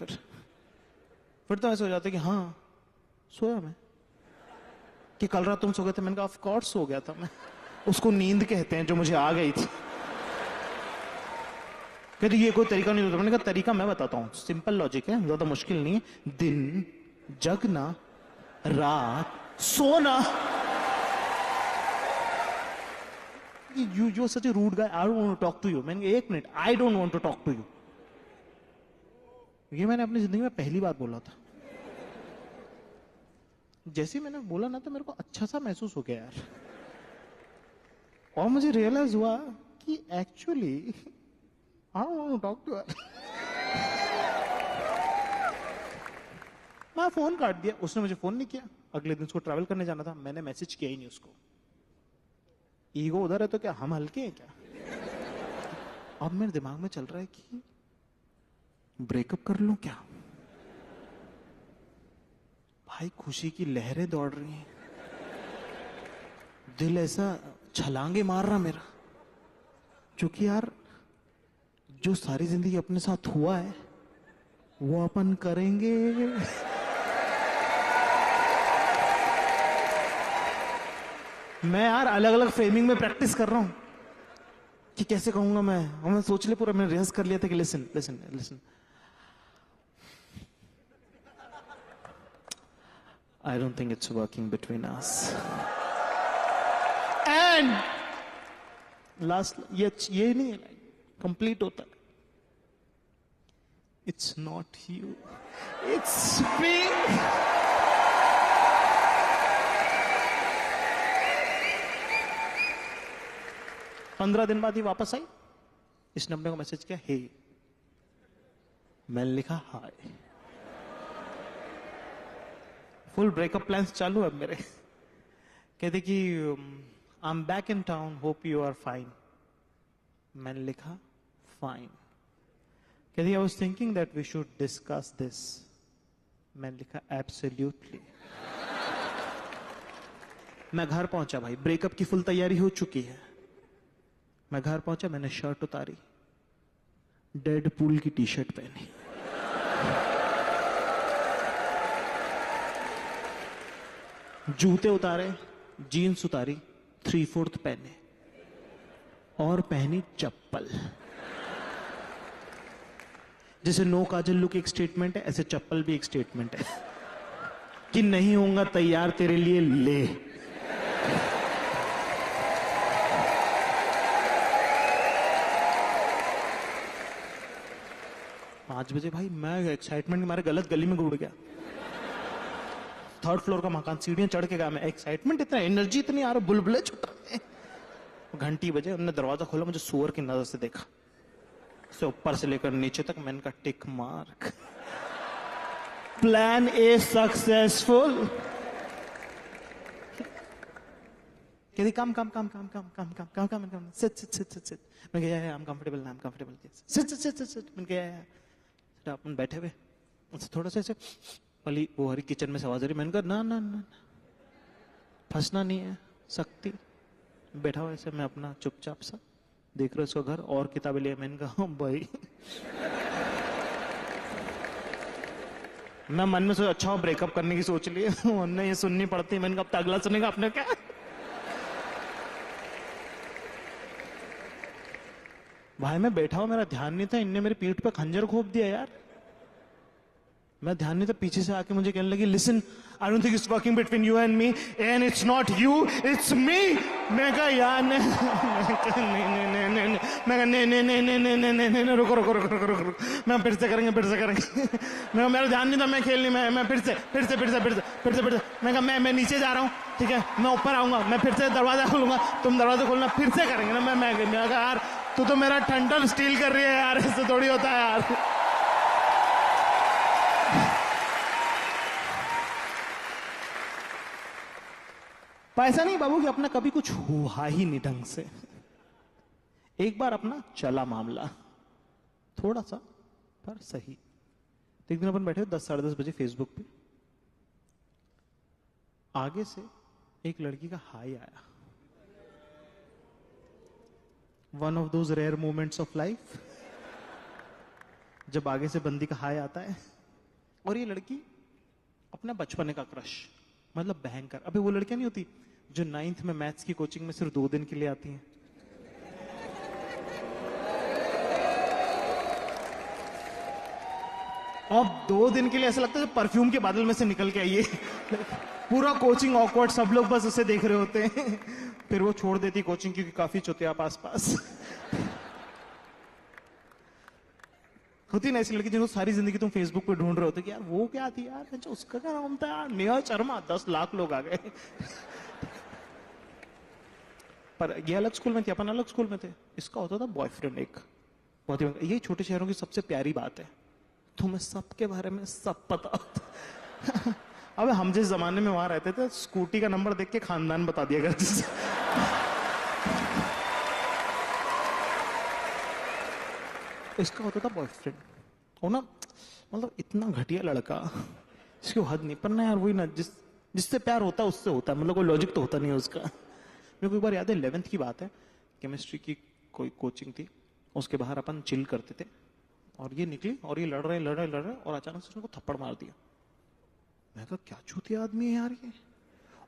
फिर तो ऐसे हो जाते कि हाँ सोया मैं, कि कल रात तुम सो गए थे। मैंने कहा ऑफ कोर्स सो गया था मैं, उसको नींद कहते हैं जो मुझे आ गई थी। कहते ये कोई तरीका नहीं होता। मैंने कहा तरीका मैं बताता हूं, सिंपल लॉजिक है, ज्यादा मुश्किल नहीं है। दिन जगना, रात सोना। You such a rude guy. I don't want to talk to you. मैंने कहा 1 minute, I don't want to talk to you. ये मैंने अपनी जिंदगी में पहली बार बोला था। जैसे मैंने बोला ना तो मेरे को अच्छा सा महसूस हो गया यार, और मुझे रियलाइज हुआ कि actually I don't want to talk to her. मैं फोन काट दिया, उसने मुझे फोन नहीं किया। अगले दिन उसको ट्रैवल करने जाना था, मैंने मैसेज किया ही नहीं उसको। ईगो उधर है तो क्या हम हल्के हैं क्या? अब मेरे दिमाग में चल रहा है कि ब्रेकअप कर लूं क्या? भाई खुशी की लहरें दौड़ रही हैं, दिल ऐसा छलांगे मार रहा मेरा, क्योंकि यार जो सारी जिंदगी अपने साथ हुआ है वो अपन करेंगे। मैं यार अलग अलग फ्रेमिंग में प्रैक्टिस कर रहा हूं कि कैसे कहूंगा मैं, और मैं सोच लिया पूरा, मैंने रिहर्स कर लिया था कि listen listen listen, I don't think it's working between us. And last ये नहीं है, कंप्लीट होता है। It's not you, it's me. पंद्रह दिन बाद ही वापस आई। इसने अपने को मैसेज किया, हे। मैंने लिखा हाय। फुल ब्रेकअप प्लान्स चालू है मेरे। कहते कि I am back in town, hope you are fine. मैंने लिखा फाइन। कहती I was thinking that we should discuss this. मैंने लिखा एब्सोल्युटली। मैं घर पहुंचा भाई, ब्रेकअप की फुल तैयारी हो चुकी है। मैं घर पहुंचा, मैंने शर्ट उतारी, डेड पूल की टी शर्ट पहनी, जूते उतारे, जीन्स उतारी, 3/4 पहने, और पहनी चप्पल। जैसे नो काजल लुक एक स्टेटमेंट है, ऐसे चप्पल भी एक स्टेटमेंट है कि नहीं होऊंगा तैयार तेरे लिए, ले। 5 बजे भाई मैं एक्साइटमेंट के मारे गलत गली में घुड़ गया। 3rd फ्लोर का मकान, सीढ़ियां चढ़ के गया मैं। एक्साइटमेंट इतना, एनर्जी इतनी आ रहा, बुलबुले छुट रहे। घंटी बजे, उन्होंने दरवाजा खोला, मुझे सुअर की नजर से देखा, से ऊपर से लेकर नीचे तक। मैंने कहा tick mark, plan A successful. कहती come come come come come come come come come come, sit sit sit sit sit. मैं कहा I am comfortable, I am comfortable. Sit sit sit sit. मैंने कहा अपन बैठे हुए, थोड़ा सा ऐसे वाली वो हरी किचन में से आवाज आ रही। मैंने कहा ना ना ना, फंसना नहीं है सकती। बैठा हुआ ऐसे मैं अपना चुपचाप सा देख रहा उसका घर, और किताबें लिए। मैंने कहा हाँ भाई। मैं मन में सोचा अच्छा हो ब्रेकअप करने की सोच ली, उन्हें ये सुननी पड़ती। मैंने कहा अब अगला सुनेगा आपने क्या। भाई मैं बैठा हूं, मेरा ध्यान नहीं था, इनने मेरी पीठ पे खंजर घोंप दिया यार। मैं ध्यान नहीं था, पीछे से आके मुझे कहने लगी listen, I don't think it's working between you and me, and it's not you it's me. मैं कहा यार नहीं नहीं नहीं नहीं, मैं कहा नहीं नहीं नहीं नहीं नहीं नहीं नहीं, रुको रुको रुको रुको रुको, मैं फिर से करेंगे फिर से करेंगे। मैं मेरा ध्यान नहीं था, मैं खेल नहीं, मैं फिर से फिर से फिर से फिर से फिर से फिर से। मैं कहा मैं नीचे जा रहा हूँ, ठीक है, मैं ऊपर आऊंगा, मैं फिर से दरवाजा खोलूंगा, तुम दरवाजा खोलना, फिर से करेंगे ना। मैं कहा यार तू तो मेरा ठंडल स्टील कर रही है यार, इससे थोड़ी होता है यार। पैसा नहीं बाबू कि अपना कभी कुछ हुआ ही नहीं ढंग से। एक बार अपना चला मामला थोड़ा सा पर सही। तो एक दिन अपन बैठे 10 साढ़े 10 बजे फेसबुक पे, आगे से एक लड़की का हाई आया। One of those rare moments of life, जब आगे से बंदी का हाई आता है। और ये लड़की अपना बचपन का क्रश, मतलब भयंकर। अबे वो लड़कियां नहीं होती जो 9th में मैथ्स की कोचिंग में सिर्फ 2 दिन के लिए आती हैं। अब 2 दिन के लिए ऐसा लगता है परफ्यूम के बादल में से निकल के आइए। पूरा कोचिंग ऑकवर्ड, सब लोग बस उसे देख रहे होते हैं। फिर वो छोड़ देती कोचिंग क्योंकि काफी चुतिया आस पास होती ना ऐसी लड़की जिनको सारी जिंदगी तुम फेसबुक पे ढूंढ रहे होते कि यार वो क्या थी यार, उसका क्या नाम था यार, नेहा शर्मा। 10 लाख लोग आ गए। पर ये अलग स्कूल में थी, अपन अलग स्कूल में थे। इसका होता था बॉयफ्रेंड एक। बहुत ही यही छोटे शहरों की सबसे प्यारी बात है, तुम्हें सबके बारे में सब पता होता। अब हम जिस जमाने में वहां रहते थे, स्कूटी का नंबर देख के खानदान बता दिया करते थे। इसका होता था बॉयफ्रेंड। और ना मतलब इतना घटिया लड़का, इसकी हद नहीं। पर ना यार वही ना, जिससे प्यार होता है उससे होता है, मतलब कोई लॉजिक तो होता नहीं है उसका। मेरे को एक बार याद है 11th की बात है, केमिस्ट्री की कोई कोचिंग थी, उसके बाहर अपन चिल करते थे और ये निकली और ये लड़ रहे और अचानक से उसने थप्पड़ मार दिया। मैं कहा क्या चूतिया आदमी है यार ये,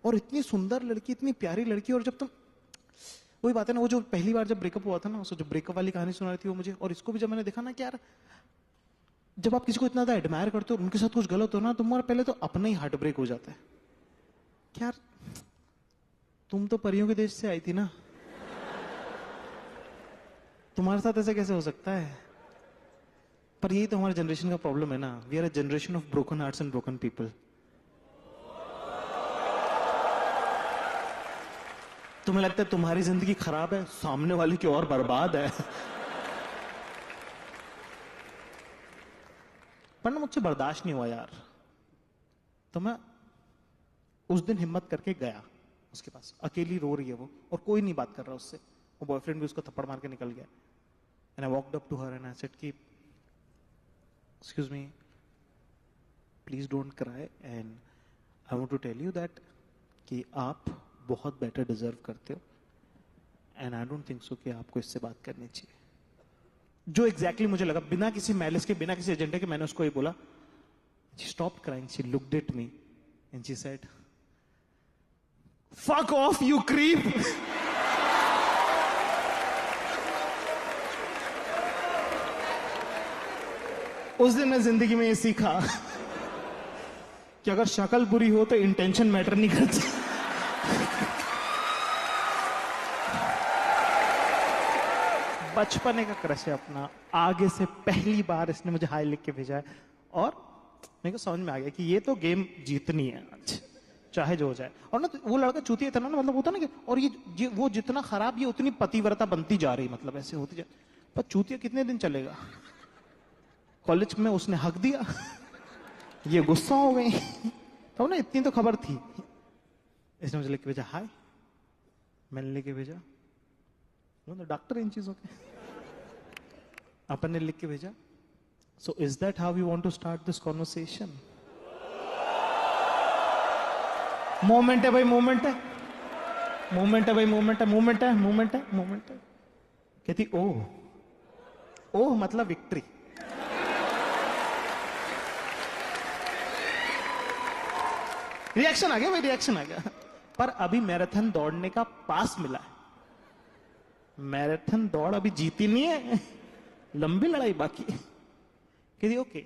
और इतनी सुंदर लड़की, इतनी प्यारी लड़की। और जब तुम, वही बात है ना, वो जो पहली बार जब ब्रेकअप हुआ था ना, उसको जो ब्रेकअप वाली कहानी सुना रही थी वो मुझे, और इसको भी जब मैंने देखा ना कि यार जब आप किसी को इतना ज्यादा एडमायर करते हो और उनके साथ कुछ गलत हो ना, तुम्हारा पहले तो अपना ही हार्ट ब्रेक हो जाता है कि यार तुम तो परियों के देश से आई थी ना, तुम्हारे साथ ऐसा कैसे हो सकता है। पर यही तो हमारे जनरेशन का प्रॉब्लम है ना, we are a generation of broken hearts and broken people. तुम्हें लगता है तुम्हारी जिंदगी खराब है, सामने वाले की और बर्बाद है। पर ना मुझसे बर्दाश्त नहीं हुआ यार, तो मैं उस दिन हिम्मत करके गया उसके पास। अकेली रो रही है वो और कोई नहीं बात कर रहा उससे, वो बॉयफ्रेंड भी उसको थप्पड़ मार के निकल गया। And I walked up to her and I said कि excuse me, please don't cry and I want to tell you that कि आप बहुत बेटर डिजर्व करते हो and I don't think so कि आपको इससे बात करनी चाहिए। जो एग्जैक्टली मुझे लगा, बिना किसी मैलिस के, बिना किसी एजेंडे के, मैंने उसको ये बोला। She stopped crying, she looked at me and she said fuck off you creep. उस दिन मैं जिंदगी में ये सीखा कि अगर शक्ल बुरी हो तो इंटेंशन मैटर नहीं करती। बचपने का क्रश है अपना, आगे से पहली बार इसने मुझे हाई लिख के भेजा है और मेरे को समझ में आ गया कि ये तो गेम जीतनी है आज, चाहे जो हो जाए। और ना वो लड़का चूतिया था ना, मतलब होता ना कि, और ये वो जितना खराब, ये उतनी पतिव्रता बनती जा रही, मतलब ऐसे होती जा। पर चूतिया कितने दिन चलेगा। कॉलेज में उसने हक दिया, ये गुस्सा हो गई। तो ना इतनी तो खबर थी। इसने मुझे लिख के भेजा हाय, मैंने लिख के भेजा, डॉक्टर इन चीजों के। अपन ने लिख के भेजा, so is that how you want to start this conversation. Moment है भाई, मोमेंट है, मोमेंट है भाई, मोमेंट है, मोमेंट है, मोमेंट है, मोमेंट है। कहती ओह ओह मतलब विक्ट्री। रिएक्शन आ गया भाई, रिएक्शन आ गया। पर अभी मैराथन दौड़ने का पास मिला है, मैराथन दौड़ अभी जीती नहीं है, लंबी लड़ाई बाकी। कहती okay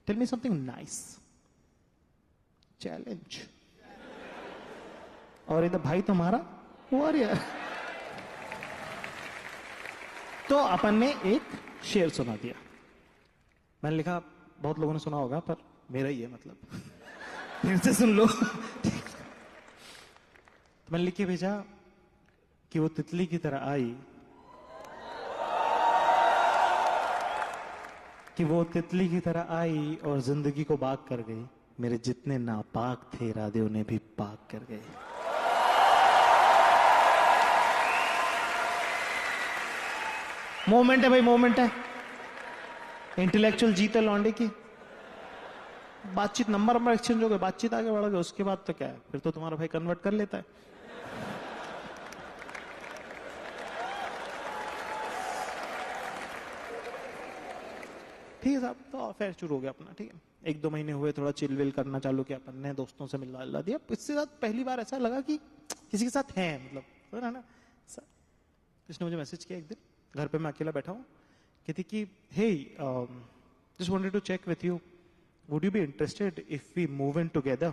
tell me something nice, challenge. और इधर भाई तुम्हारा वॉरियर। तो अपन ने एक शेर सुना दिया। मैंने लिखा, बहुत लोगों ने सुना होगा पर मेरा ही है, मतलब फिर से सुन लो। तो मैंने लिख के भेजा कि वो तितली की तरह आई कि वो तितली की तरह आई और जिंदगी को बाग कर गई। मेरे जितने नापाक थे इरादे उन्हें भी पाक कर गए। मोमेंट है भाई, मोमेंट है। इंटेलेक्चुअल जीत है लौंडे की। बातचीत नंबर एक्सचेंज हो गए, बातचीत आगे बढ़ गई, उसके बाद तो क्या है, फिर तो तुम्हारा भाई कन्वर्ट कर लेता है। ठीक है साहब, तो अफेयर शुरू हो गया अपना। ठीक है, 1-2 महीने हुए, थोड़ा चिल विल करना चालू किया अपन ने, दोस्तों से मिलवा दिया। इसके साथ पहली बार ऐसा लगा कि किसी के साथ है, मतलब है ना। इसने मुझे मैसेज किया एक दिन, घर पे मैं अकेला बैठा हूँ, कहती कि hey just wanted to check with you, would you be interested if we move in together.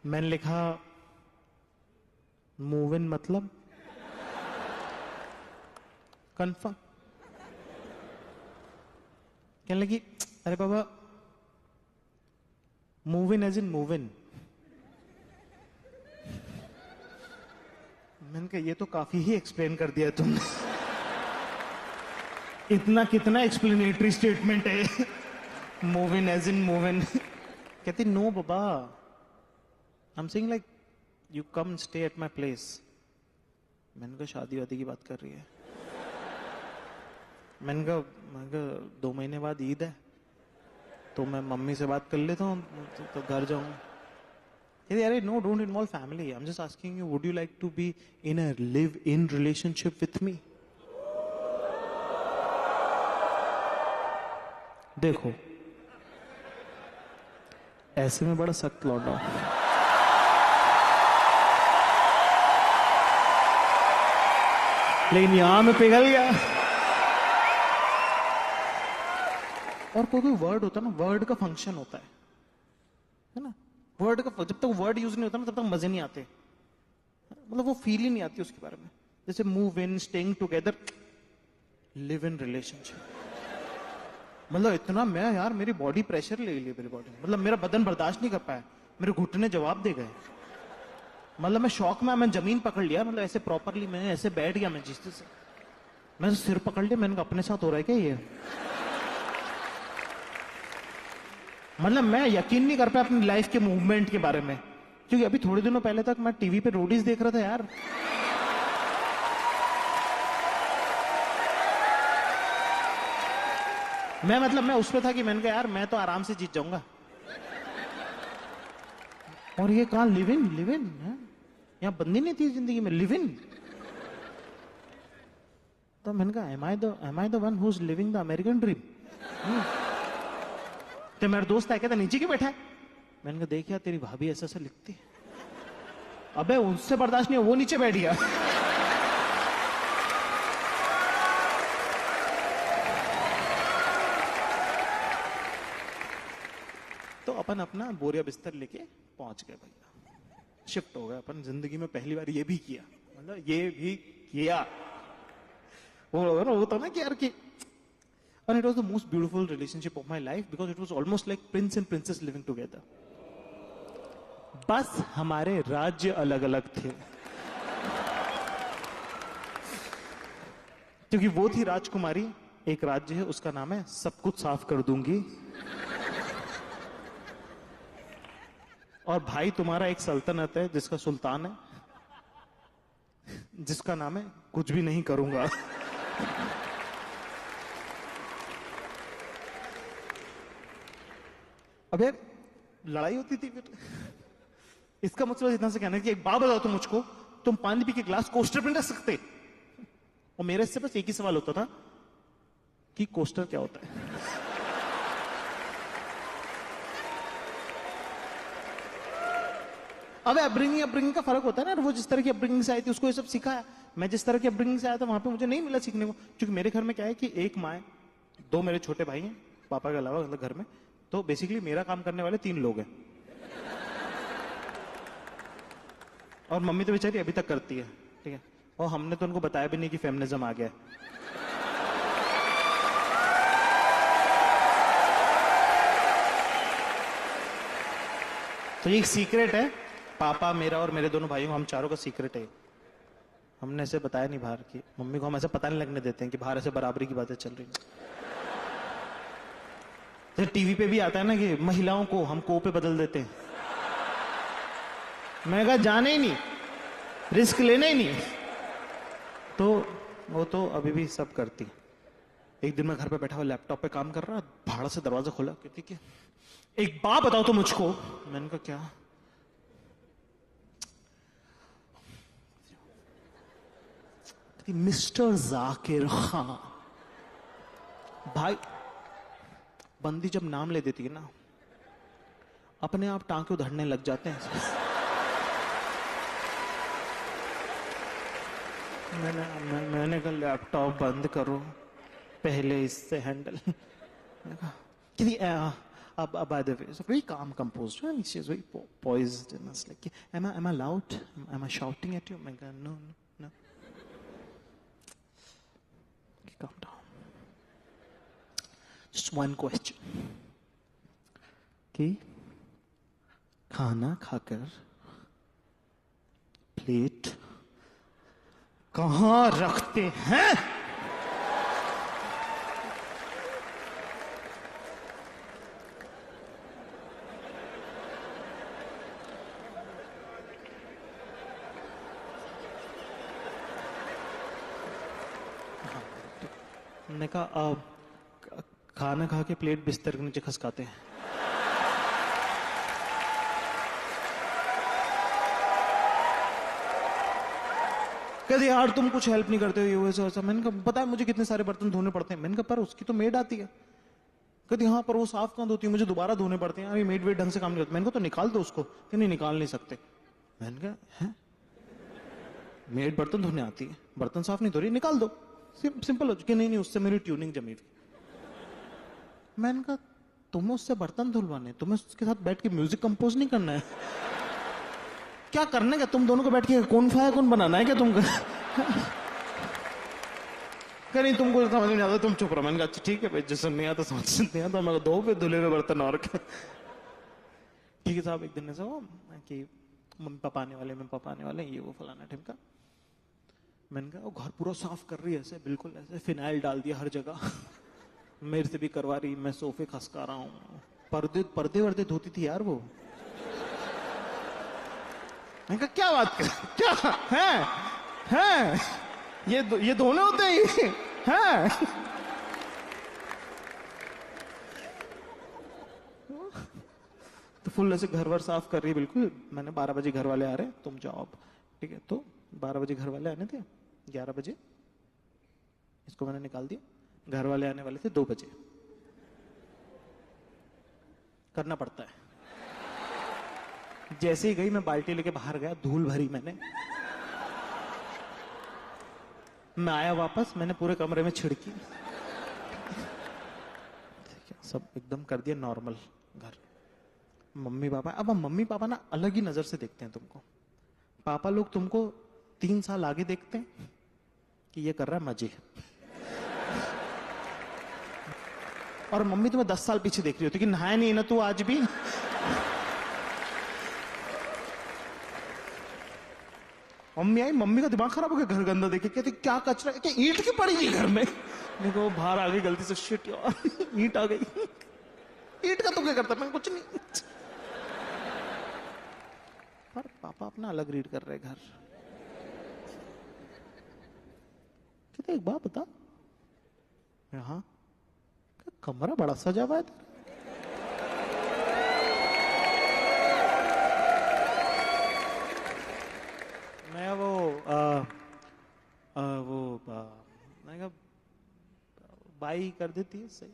मैंने लिखा मूव इन मतलब कंफर्म। कहने लगी अरे बाबा move in as in move in. मैंने कहा ये तो काफी ही एक्सप्लेन कर दिया तुमने। इतना कितना एक्सप्लेनेटरी स्टेटमेंट है, move in as in move in. कहती नो बाबा, I am saying like you come stay at my place. मैंने कहा शादी वादी की बात कर रही है। मैंने कहा 2 महीने बाद ईद है, तो मैं मम्मी से बात कर लेता हूँ, तो घर जाऊंगा। कहते अरे no, don't involve family, I am just asking you would you like to be in a live in relationship with me. देखो ऐसे में बड़ा सख्त लौटा हूं, लेकिन यहां में पिघल गया। और कोई वर्ड होता है ना, वर्ड का फंक्शन होता है ना। वर्ड का जब तक वर्ड यूज नहीं होता ना तब तक मजे नहीं आते, मतलब वो फील ही नहीं आती उसके बारे में। जैसे move in, staying together, live in relationship. मतलब इतना मैं यार, मेरी बॉडी प्रेशर ले ली, मेरी बॉडी, मतलब मेरा बदन बर्दाश्त नहीं कर पाया, मेरे घुटने जवाब दे गए। मतलब मैं शौक में, मैं जमीन पकड़ लिया, मतलब ऐसे प्रॉपरली मैं ऐसे बैठ गया, मैं जिस से मैं सिर पकड़ लिया। मैंने कहा अपने साथ हो रहा है क्या ये। मतलब मैं यकीन नहीं कर पाया अपनी लाइफ के मूवमेंट के बारे में, क्योंकि अभी थोड़े दिनों पहले तक मैं टीवी पे रोडीज देख रहा था यार। मैं उस पे था कि मैंने कहा यार मैं तो आराम से जीत जाऊंगा, और ये कहा लिव इन यहां बंदी नहीं थी जिंदगी में, लिव इन। तो मैंने कहा am I the one who is living the American dream. तो मेरा दोस्त है, कहता नीचे क्यों बैठा है। मैंने कहा देख यार तेरी भाभी ऐसा ऐसा लिखती है। अबे उससे बर्दाश्त नहीं, वो नीचे बैठ गया। तो अपन अपना बोरिया बिस्तर लेके पहुंच गए भैया, शिफ्ट हो गए अपन। जिंदगी में पहली बार ये भी किया, मतलब ये भी किया। वो होता ना कि यार की, and it was the most beautiful relationship of my life because it was almost like prince and princess living together. बस हमारे राज्य अलग अलग थे, क्योंकि वो थी राजकुमारी, एक राज्य है उसका नाम है सब कुछ साफ कर दूंगी, और भाई तुम्हारा एक सल्तनत है जिसका सुल्तान है, जिसका नाम है कुछ भी नहीं करूंगा। अब यार लड़ाई होती थी फिर। इसका मतलब इतना से कहना है कि एक बात बताओ तुम मुझको, तुम पानी पी के ग्लास कोस्टर पे रख सकते? और मेरे से बस एक ही सवाल होता था कि कोस्टर क्या होता है। अब अपब्रिंगिंग का फर्क होता है ना। वो जिस तरह की अपब्रिंगिंग से आई थी उसको ये सब सिखा है, मैं जिस तरह की अपब्रिंगिंग से आया था वहां पे मुझे नहीं मिला सीखने को। क्योंकि मेरे घर में क्या है कि एक माँ है, 2 मेरे छोटे भाई हैं पापा के अलावा, मतलब घर में। तो बेसिकली मेरा काम करने वाले 3 लोग हैं, और मम्मी तो बेचारी अभी तक करती है। ठीक है, और हमने तो उनको बताया भी नहीं कि फेमिनिज्म आ गया। तो ये एक सीक्रेट है पापा मेरा और मेरे दोनों भाइयों, हम चारों का सीक्रेट है। हमने ऐसे बताया नहीं बाहर की, मम्मी को हम ऐसे पता नहीं लगने देते हैं कि बाहर ऐसे बराबरी की बातें चल रही हैं। जैसे टीवी पे भी आता है ना कि महिलाओं को हम को पे बदल देते हैं। मैं कहा जाने ही नहीं, रिस्क लेने ही नहीं। तो वो तो अभी भी सब करती। एक दिन मैं घर पे बैठा हुआ लैपटॉप पे काम कर रहा, भाड़ा से दरवाजा खोला, कहती कि एक बात बताओ तो मुझको। मैंने कहा क्या? मिस्टर जाकिर खान। भाई बंदी जब नाम ले देती है ना, अपने आप टांके उधड़ने लग जाते हैं। मैंने कहा लैपटॉप बंद करो, पहले इससे handle. By the way, it's very calm, composed. I mean, she's very poised, and it's like, am I loud? Am I shouting at you? I'm like, no. Calm down. Just one question. कि खाना खाकर प्लेट कहाँ रखते हैं? ने कहा खाना खा के प्लेट बिस्तर के नीचे खसकाते हैं। कहते यार तुम कुछ हेल्प नहीं करते हो, ये वैसा वैसा। मैंने कहा पता है मुझे कितने सारे बर्तन धोने पड़ते हैं। मैंने कहा पर उसकी तो मेड आती है। कहती हाँ पर वो साफ कहाँ धोती है, मुझे दोबारा धोने पड़ते हैं। अभी मेड वेड ढंग से काम नहीं करता। मैंने कहा तो निकाल दो उसको। कि नहीं निकाल नहीं सकते। मैंने कहा है मेड बर्तन धोने आती है, बर्तन साफ नहीं धो रही, निकाल दो, सिंपल हो चुकी। नहीं उससे मेरी ट्यूनिंग जमी हुई। मैंने कहा तुम्हें उससे बर्तन धुलवाने, तुम्हें उसके साथ बैठ के म्यूजिक कंपोज नहीं करना है? क्या करने का तुम दोनों को बैठ के कौन फाया कौन बनाना है क्या तुमको? नहीं तुमको समझ नहीं आता, तुम चुप रहो। मैंने कहा अच्छा ठीक है भाई, जिससे नहीं आता समझ नहीं आता, मैं दो पे धुले हुए बर्तन और ठीक है साहब। एक दिन ऐसा हो कि मम्मी पापा आने वाले ये वो फलाना ढिमका। मैंने कहा वो घर पूरा साफ कर रही है ऐसे, बिल्कुल ऐसे फिनाइल डाल दिया हर जगह। मेरे से भी करवा रही, मैं सोफे खसका रहा हूँ। पर्दे वर्दे धोती थी यार वो। मैंने कहा क्या बात कर, क्या है ये दोनों होते हैं। तो फुल ऐसे घर वर साफ कर रही बिल्कुल। मैंने 12 बजे घर वाले आ रहे हैं, तुम जाओ अब। ठीक है तो 12 बजे घर वाले आने थे, 11 बजे इसको मैंने निकाल दिया। घर वाले आने वाले थे 2 बजे। करना पड़ता है। जैसे ही गई मैं बाल्टी लेके बाहर गया, धूल भरी मैंने। मैं आया वापस, मैंने पूरे कमरे में छिड़की, सब एकदम कर दिया नॉर्मल घर। मम्मी पापा, अब मम्मी पापा ना अलग ही नजर से देखते हैं तुमको। पापा लोग तुमको 3 साल आगे देखते हैं कि ये कर रहा है मजे, और मम्मी तुम्हें 10 साल पीछे देख रही होती कि नहाया नहीं ना तू आज भी। मम्मी आई, मम्मी का दिमाग खराब हो गया घर गंदा देखे। कहती क्या कचरा, क्या ईंट की पड़ी हुई घर में? मैं को बाहर आ गई गलती से, शिट यार ईंट आ गई। ईंट का तो क्या करता, मैं कुछ नहीं। पर पापा अपना अलग रीड कर रहे घर। कहते एक बात बता, हाँ कमरा बड़ा सजा हुआ है तेरा। मैं मैं कहा बाई कर देती है सही।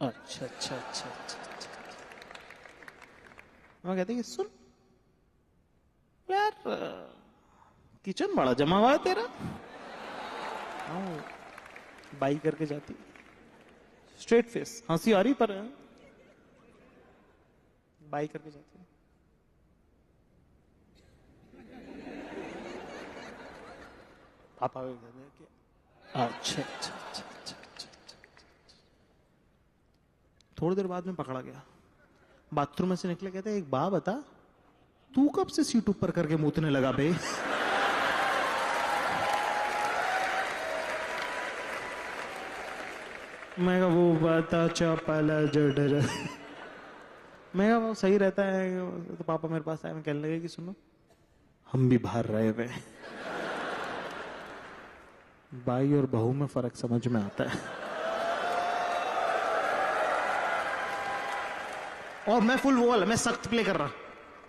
अच्छा। मैं कहते कि सुन यार, किचन बड़ा जमा हुआ है तेरा। बाई करके जाती, स्ट्रेट फेस, हंसी आ रही पर बाई करके जाती। पापा अच्छा। थोड़ी देर बाद में पकड़ा गया। बाथरूम में से निकले, कहते एक बात बता, तू कब से सीट ऊपर करके मूतने लगा बे? मैं कहा वो बता चौपाला जडर। मैं कहा वो सही रहता है। तो पापा मेरे पास आए, मैं कहने लगे कि सुनो, हम भी बाहर रहे हुए, भाई और बहू में फर्क समझ में आता है। और मैं फुल वो वाला, मैं सख्त प्ले कर रहा,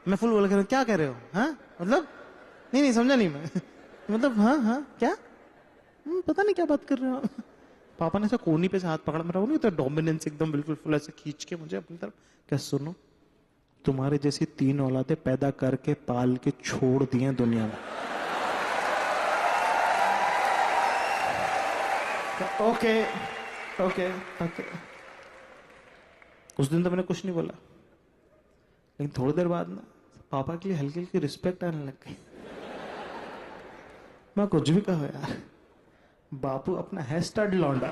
मैं फुल वो कर रहा, क्या कह रहे हो? हाँ मतलब नहीं समझा नहीं मैं। मतलब हाँ क्या, पता नहीं क्या बात कर रहे हो। पापा ने ऐसा कोनी पे से हाथ पकड़ा, मेरा वो नहीं होता डोमिनेंस, एकदम बिल्कुल फुल ऐसे खींच के मुझे अपनी तरफ, क्या सुनो, तुम्हारे जैसी 3 औलादे पैदा करके पाल के छोड़ दिए दुनिया में। Okay okay okay. उस दिन तो मैंने कुछ नहीं बोला, लेकिन थोड़ी देर बाद ना पापा के लिए हल्की हल्की रिस्पेक्ट आने लग गई। मैं कुछ भी कहा यार, बापू अपना है स्टड लौंडा।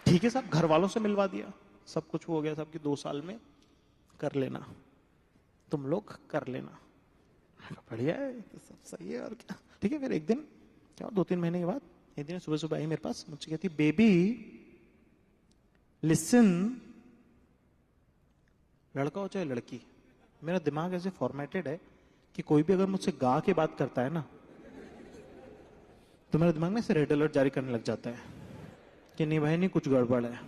ठीक है साहब, घर वालों से मिलवा दिया, सब कुछ हो गया, सबकी 2 साल में कर लेना, तुम लोग कर लेना। बढ़िया है, सब सही है और क्या। ठीक है, फिर एक दिन क्या 2-3 महीने के बाद एक दिन सुबह सुबह आई मेरे पास, मुझसे कहती बेबी लिसन, लड़का हो चाहे लड़की, मेरा दिमाग ऐसे फॉर्मेटेड है कि कोई भी अगर मुझसे गा के बात करता है ना, तो मेरे दिमाग में से रेड अलर्ट जारी करने लग जाता है कि नहीं भाई नहीं, कुछ गड़बड़ है।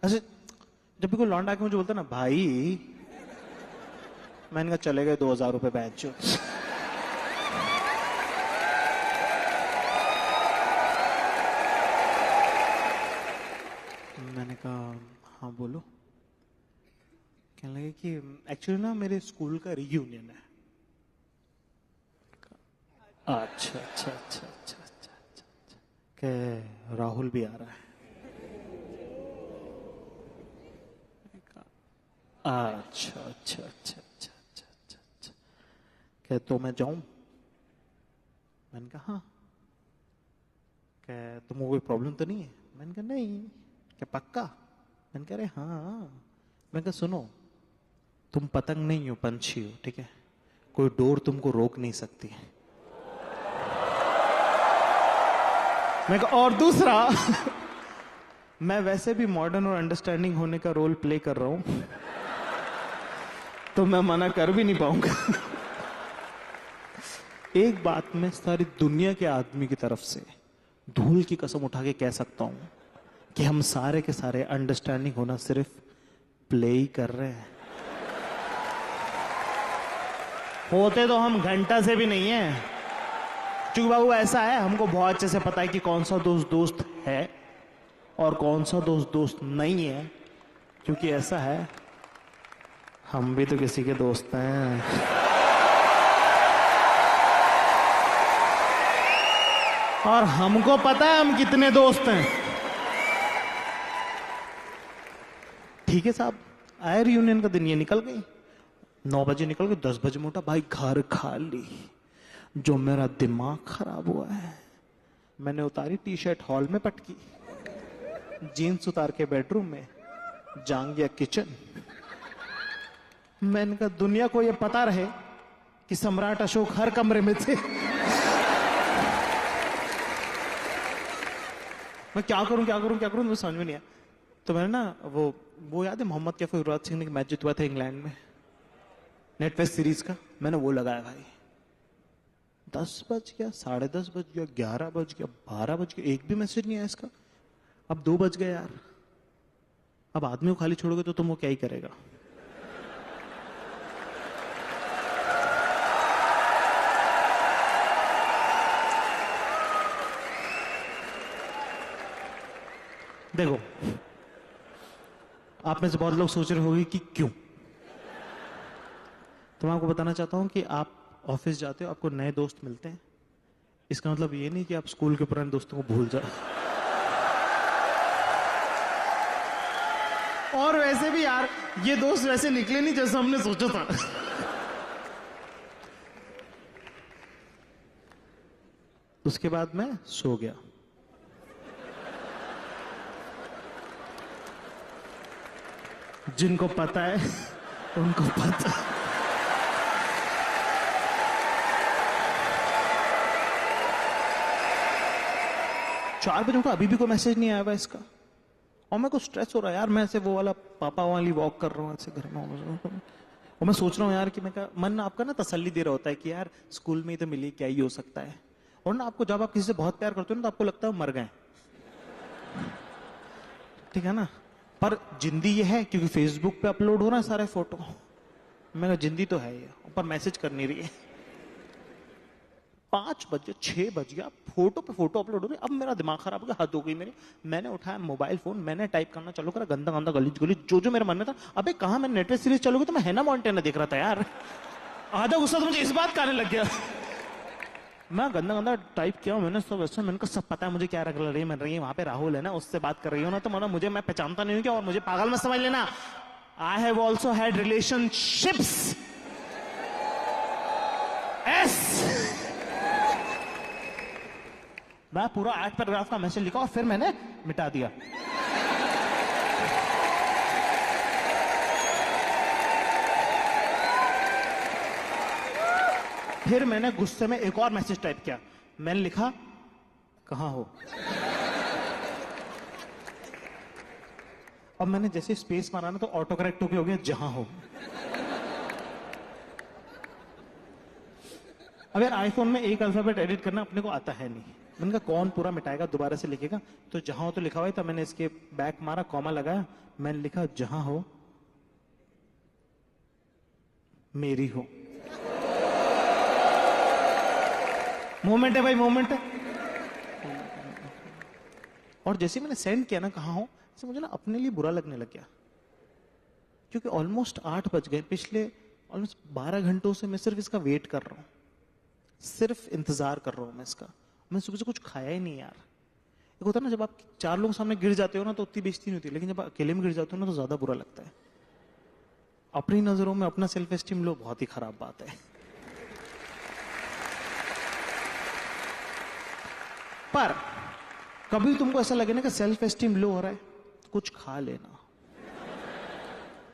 ऐसे जब भी कोई लौंडा आके मुझे बोलता है ना भाई, मैंने कहा चले गए 2000 रुपए बैच। मैंने कहा हाँ बोलो। कहने लगे कि एक्चुअली ना मेरे स्कूल का रियूनियन है। अच्छा अच्छा अच्छा अच्छा अच्छा अच्छा, के राहुल भी आ रहा है। अच्छा अच्छा अच्छा अच्छा अच्छा अच्छा अच्छा, क्या तो मैं जाऊं? मैंने कहा हाँ। क्या तुमको कोई प्रॉब्लम तो नहीं है? मैंने कहा नहीं। क्या पक्का? मैंने कहा अरे हाँ। मैंने कहा सुनो, तुम पतंग नहीं हो, पंछी हो, ठीक है, कोई डोर तुमको रोक नहीं सकती। मैं कहा और दूसरा, मैं वैसे भी मॉडर्न और अंडरस्टैंडिंग होने का रोल प्ले कर रहा हूं, तो मैं मना कर भी नहीं पाऊंगा। एक बात मैं सारी दुनिया के आदमी की तरफ से धूल की कसम उठा के कह सकता हूं कि हम सारे के सारे अंडरस्टैंडिंग होना सिर्फ प्ले ही कर रहे हैं। होते तो हम घंटा से भी नहीं है, क्योंकि बाबू ऐसा है, हमको बहुत अच्छे से पता है कि कौन सा दोस्त दोस्त है और कौन सा दोस्त दोस्त नहीं है, क्योंकि ऐसा है हम भी तो किसी के दोस्त हैं। और हमको पता है हम कितने दोस्त हैं। ठीक है साहब, आए रियूनियन का दिन, ये निकल गई, 9 बजे निकल गई, 10 बजे मोटा भाई घर खाली। जो मेरा दिमाग खराब हुआ है, मैंने उतारी टी शर्ट हॉल में पटकी, जीन्स उतार के बेडरूम में, जांग गया किचन। मैंने कहा दुनिया को ये पता रहे कि सम्राट अशोक हर कमरे में थे। मैं क्या करूं क्या करूं क्या करूं, मुझे समझ में नहीं आया। तो मैंने ना वो याद है मोहम्मद कैफ युवराज सिंह ने मैच जितवा था इंग्लैंड में, नेटवेस्ट सीरीज का, मैंने वो लगाया भाई। 10 बज गया, 10:30 बज गया, 11 बज गया, 12 बज गया, एक भी मैसेज नहीं आया इसका। अब 2 बज गए यार। अब आदमी को खाली छोड़ोगे तो तुम वो क्या ही करेगा। देखो, आप में से बहुत लोग सोच रहे होंगे कि क्यों। तो मैं आपको बताना चाहता हूं कि आप ऑफिस जाते हो, आपको नए दोस्त मिलते हैं, इसका मतलब ये नहीं कि आप स्कूल के पुराने दोस्तों को भूल जाओ। और वैसे भी यार ये दोस्त वैसे निकले नहीं जैसा हमने सोचा था। उसके बाद मैं सो गया। जिनको पता है उनको पता। 4 बजे उठा, अभी भी कोई मैसेज नहीं आया हुआ इसका। और मेरे को स्ट्रेस हो रहा है यार, मैं ऐसे वो वाला पापा वाली वॉक कर रहा हूँ ऐसे घर में, और मैं सोच रहा हूँ यार कि मैं क्या, मन आपका ना तसल्ली दे रहा होता है कि यार स्कूल में ही तो मिली, क्या ही हो सकता है। और ना आपको जब आप किसी से बहुत प्यार करते हो ना तो आपको लगता है मर गए, ठीक है ना। पर जिंदी ये है क्योंकि फेसबुक पे अपलोड हो रहा है सारे फोटो। मैं जिंदी तो है ये, पर मैसेज कर नहीं रही है। 5 बजे 6 बज गया, फोटो पे फोटो अपलोड हो रही। अब मेरा दिमाग खराब हो गया, हद हो गई मेरी। मैंने उठाया मोबाइल फोन, मैंने टाइप करना चालू करा, गंदा गंदा गलीज गलीज जो मेरे मन में था। अबे कहा मैं नेटफ्लिक्स सीरीज चालू की तो मैं हैना मॉन्टेना देख रहा था यार। आधा गुस्सा तो मुझे इस बात का आने लग गया। मैं गंदा गंदा टाइप किया, मैंने सब ऐसा, मैंने कहा सब पता है मुझे क्या रख रही है, वहां पे राहुल है ना, उससे बात कर रही हो ना, तो मुझे मैं पहचानता नहीं हूँ क्या, और मुझे पागल मत समझ लेना। I have also had relationships. मैं पूरा 8 पैराग्राफ का मैसेज लिखा और फिर मैंने मिटा दिया। फिर मैंने गुस्से में एक और मैसेज टाइप किया, मैंने लिखा कहां हो। अब मैंने जैसे स्पेस मारा ना तो ऑटो करेक्ट होके हो गया जहां हो। अब यार आईफोन में एक अल्फाबेट एडिट करना अपने को आता है नहीं, मैंने कहा कौन पूरा मिटाएगा, दोबारा से लिखेगा। तो जहां हो तो लिखा हुआ है, तो मैंने इसके बैक मारा, कॉमा लगाया, मैंने लिखा जहां हो मेरी हो। मोमेंट है भाई, मोमेंट है। और जैसे मैंने सेंड किया ना कहा हूं, तो मुझे ना अपने लिए बुरा लगने लग गया, क्योंकि ऑलमोस्ट 8 बज गए, पिछले ऑलमोस्ट 12 घंटों से मैं सिर्फ इसका वेट कर रहा हूं, सिर्फ इंतजार कर रहा हूं मैं इसका। मैं सुबह से कुछ खाया ही नहीं यार। एक होता है ना जब आप 4 लोगों सामने गिर जाते हो ना तो उतनी बेइज्जती नहीं होती, लेकिन जब अकेले में गिर जाते हो ना तो ज्यादा बुरा लगता है। अपनी नजरों में अपना सेल्फ एस्टीम लो, बहुत ही खराब बात है। पर कभी तुमको ऐसा लगे ना कि सेल्फ एस्टीम लो हो रहा है, तो कुछ खा लेना।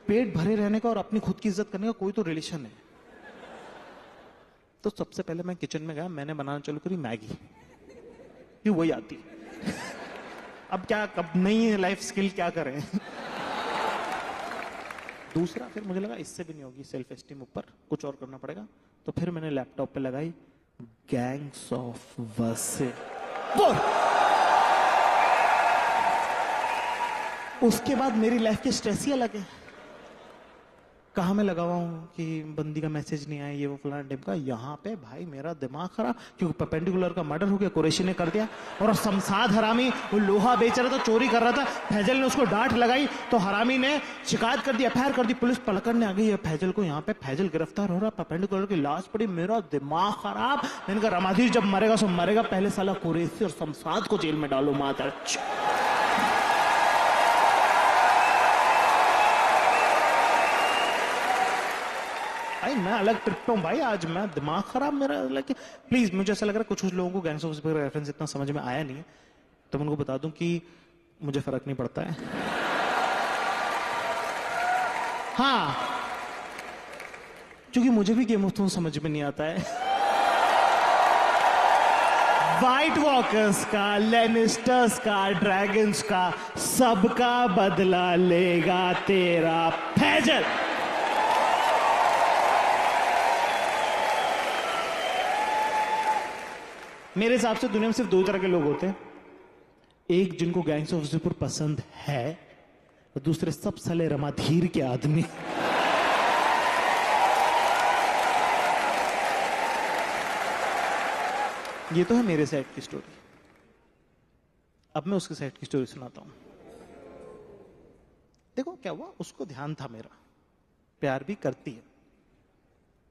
पेट भरे रहने का और अपनी खुद की इज्जत करने का कोई तो रिलेशन है। तो सबसे पहले मैं किचन में गया, मैंने बनाना चालू करी मैगी, क्यों वही आती। अब क्या, कब नई लाइफ स्किल क्या करें। दूसरा फिर मुझे लगा इससे भी नहीं होगी सेल्फ एस्टीम, ऊपर कुछ और करना पड़ेगा। तो फिर मैंने लैपटॉप पे लगाई गैंग्स ऑफ वासेपुर। उसके बाद मेरी लाइफ के स्ट्रेस ही अलग है। कहा मैं लगा हुआ हूं कि बंदी का मैसेज नहीं आया, ये वो फलाना टिप का। यहाँ पे भाई मेरा दिमाग खराब, क्योंकि परपेंडिकुलर का मर्डर हो गया, कुरैशी ने कर दिया। और शमशाद हरामी वो लोहा बेच रहा था, चोरी कर रहा था, फैजल ने उसको डांट लगाई तो हरामी ने शिकायत कर दी, एफआईआर कर दी, पुलिस पकड़ने आ गई है फैजल को। यहाँ पे फैजल गिरफ्तार हो रहा, परपेंडिकुलर की लाश पड़ी, मेरा दिमाग खराब। मैंने कहा रमाधीर जब मरेगा सो मरेगा, पहले साला कुरैशी और शमशाद को जेल में डालो माता। भाई मैं अलग ट्रिप पे हूँ भाई, आज मैं दिमाग खराब मेरा। लाइक प्लीज, मुझे ऐसा लग रहा है कुछ लोगों को गैंग्स ऑफ वासेपुर का रेफरेंस इतना समझ में आया नहीं है, तो मैं उनको बता दूं कि मुझे फर्क नहीं पड़ता है। हाँ, क्योंकि मुझे भी गेम ऑफ थ्रोन्स समझ में नहीं आता है। व्हाइट वॉकर्स का, लेनिस्टर्स का, ड्रैगन्स का, सबका बदला लेगा तेरा फैजल। मेरे हिसाब से दुनिया में सिर्फ 2 तरह के लोग होते हैं, एक जिनको गैंग्स ऑफ वासेपुर पसंद है, और दूसरे सब साले रमाधीर के आदमी। ये तो है मेरे साइड की स्टोरी। अब मैं उसके साइड की स्टोरी सुनाता हूं। देखो क्या हुआ, उसको ध्यान था मेरा, प्यार भी करती है,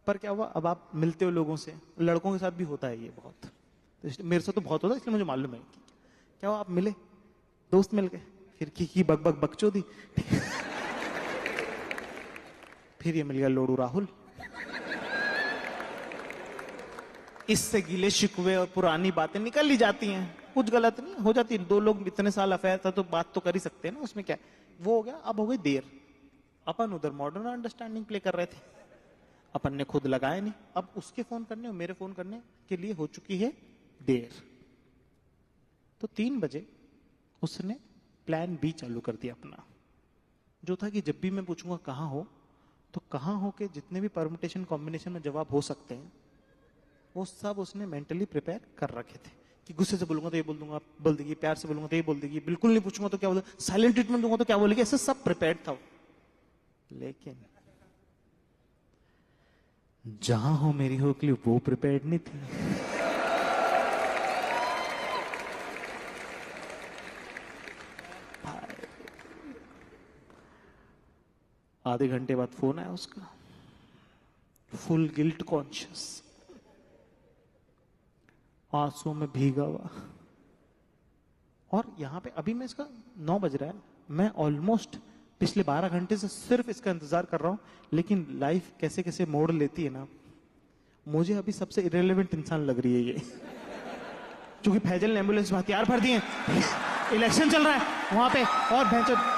पर क्या हुआ, अब आप मिलते हो लोगों से, लड़कों के साथ भी होता है ये बहुत, तो मेरे से तो बहुत होता है, इसलिए मुझे मालूम है। क्या हुआ, आप मिले, दोस्त मिल गए, फिर की बक बक बकचोदी। फिर ये मिल गया लोडू राहुल, इससे गिले शिकवे और पुरानी बातें निकल ही जाती हैं, कुछ गलत नहीं हो जाती। 2 लोग इतने साल अफेयर था तो बात तो कर ही सकते हैं ना, उसमें क्या। वो हो गया, अब हो गई देर, अपन उधर मॉडर्न अंडरस्टैंडिंग प्ले कर रहे थे, अपन ने खुद लगाया नहीं। अब उसके फोन करने और मेरे फोन करने के लिए हो चुकी है देर। तो 3 बजे उसने प्लान बी चालू कर दिया अपना, जो था कि जब भी मैं पूछूंगा कहां हो, तो कहां हो के जितने भी परमुटेशन कॉम्बिनेशन में जवाब हो सकते हैं वो सब उसने मेंटली प्रिपेयर कर रखे थे। कि गुस्से से बोलूंगा तो ये बोल दूंगा, बोल देगी, प्यार से बोलूंगा तो ये बोल देगी, बिल्कुल नहीं पूछूंगा तो क्या बोल, साइलेंट ट्रीटमेंट दूंगा तो क्या बोलेगी, ऐसे सब प्रिपेयर था। लेकिन जहां हो मेरी हो के लिए वो प्रिपेयर्ड नहीं थी। आधे घंटे बाद फोन आया उसका, फुल गिल्ट कॉन्शियस, आंसुओं में भीगा हुआ। और यहां पे अभी मैं इसका 9 बज रहा है, मैं ऑलमोस्ट पिछले 12 घंटे से सिर्फ इसका इंतजार कर रहा हूं। लेकिन लाइफ कैसे कैसे मोड़ लेती है ना, मुझे अभी सबसे इरेलेवेंट इंसान लग रही है ये। क्योंकि फैजल ने एम्बुलेंस में हथियार भर दिए, इलेक्शन चल रहा है वहां पे, और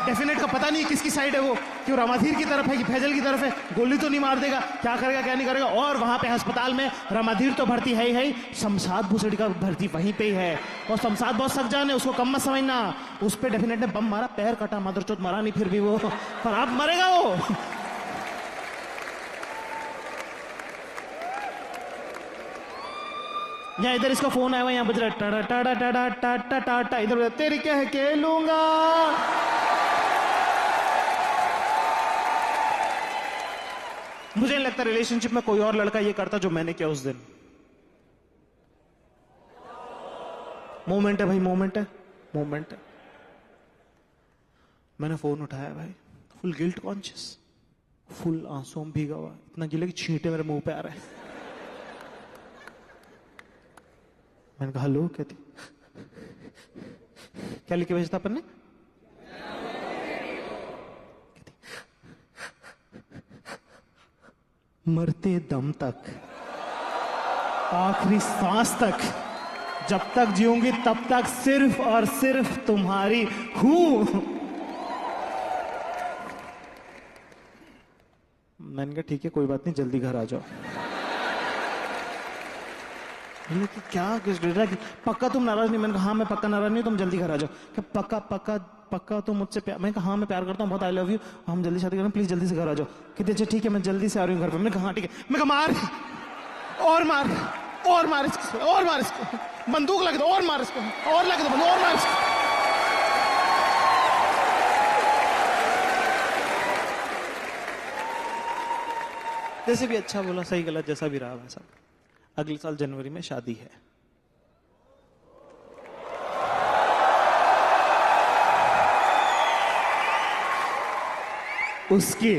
डेफिनेट का पता नहीं किसकी साइड है वो, कि वो रामाधीर की तरफ है कि फैजल की तरफ है, गोली तो नहीं मार देगा, क्या करेगा क्या नहीं करेगा। और वहां पे अस्पताल में रामाधीर तो भर्ती है ही, शमशाद भूसड़ी का भर्ती वहीं पे ही है, और शमशाद बहुत सख्त जान है, उसको कम मत समझना। उस पर डेफिनेट ने बम मारा, पैर कटा, मदरचोद मारा नहीं फिर भी वो, पर अब मरेगा वो। यहाँ इधर इसका फोन आया हुआ, यहाँ बज रहा है टाटा टाटा टाटा टाटा टाटा, इधर तेरी कह के लूंगा। मुझे नहीं लगता रिलेशनशिप में कोई और लड़का ये करता जो मैंने किया उस दिन। मोमेंट है भाई, मोमेंट है, मोमेंट है। मैंने फोन उठाया भाई, फुल गिल्ट कॉन्शियस, फुल आंसुओं में भीगा हुआ, इतना गिला कि छींटे मेरे मुंह पे आ रहे हैं। मैंने कहा हेलो, कहती क्या लिख के भेजता अपन ने, कहती मरते दम तक, आखिरी सांस तक, जब तक जीऊंगी तब तक सिर्फ और सिर्फ तुम्हारी हूं। मैंने कहा ठीक है कोई बात नहीं, जल्दी घर आ जाओ। कि क्या पक्का तुम नाराज नहीं? मैंने कहा हाँ मैं पक्का नाराज नहीं, तुम जल्दी घर आ जाओ। क्या पक्का पक्का पक्का तुम मुझसे प्यार? मैंने कहा हाँ मैं प्यार करता हूँ बहुत, आई लव यू, हम जल्दी शादी करें, प्लीज जल्दी से घर आ जाओ। कहते अच्छा ठीक है मैं जल्दी से आ रही हूँ घर पे। मैंने कहा हाँ ठीक है। मैं कहा मार और मार और मार इसको, और मार इसको, बंदूक लग दो और मार इसको, और लग दो बंदूक और मार इसको। जैसे भी अच्छा बोला, सही गलत जैसा भी रहा वैसा। अगले साल जनवरी में शादी है। उसकी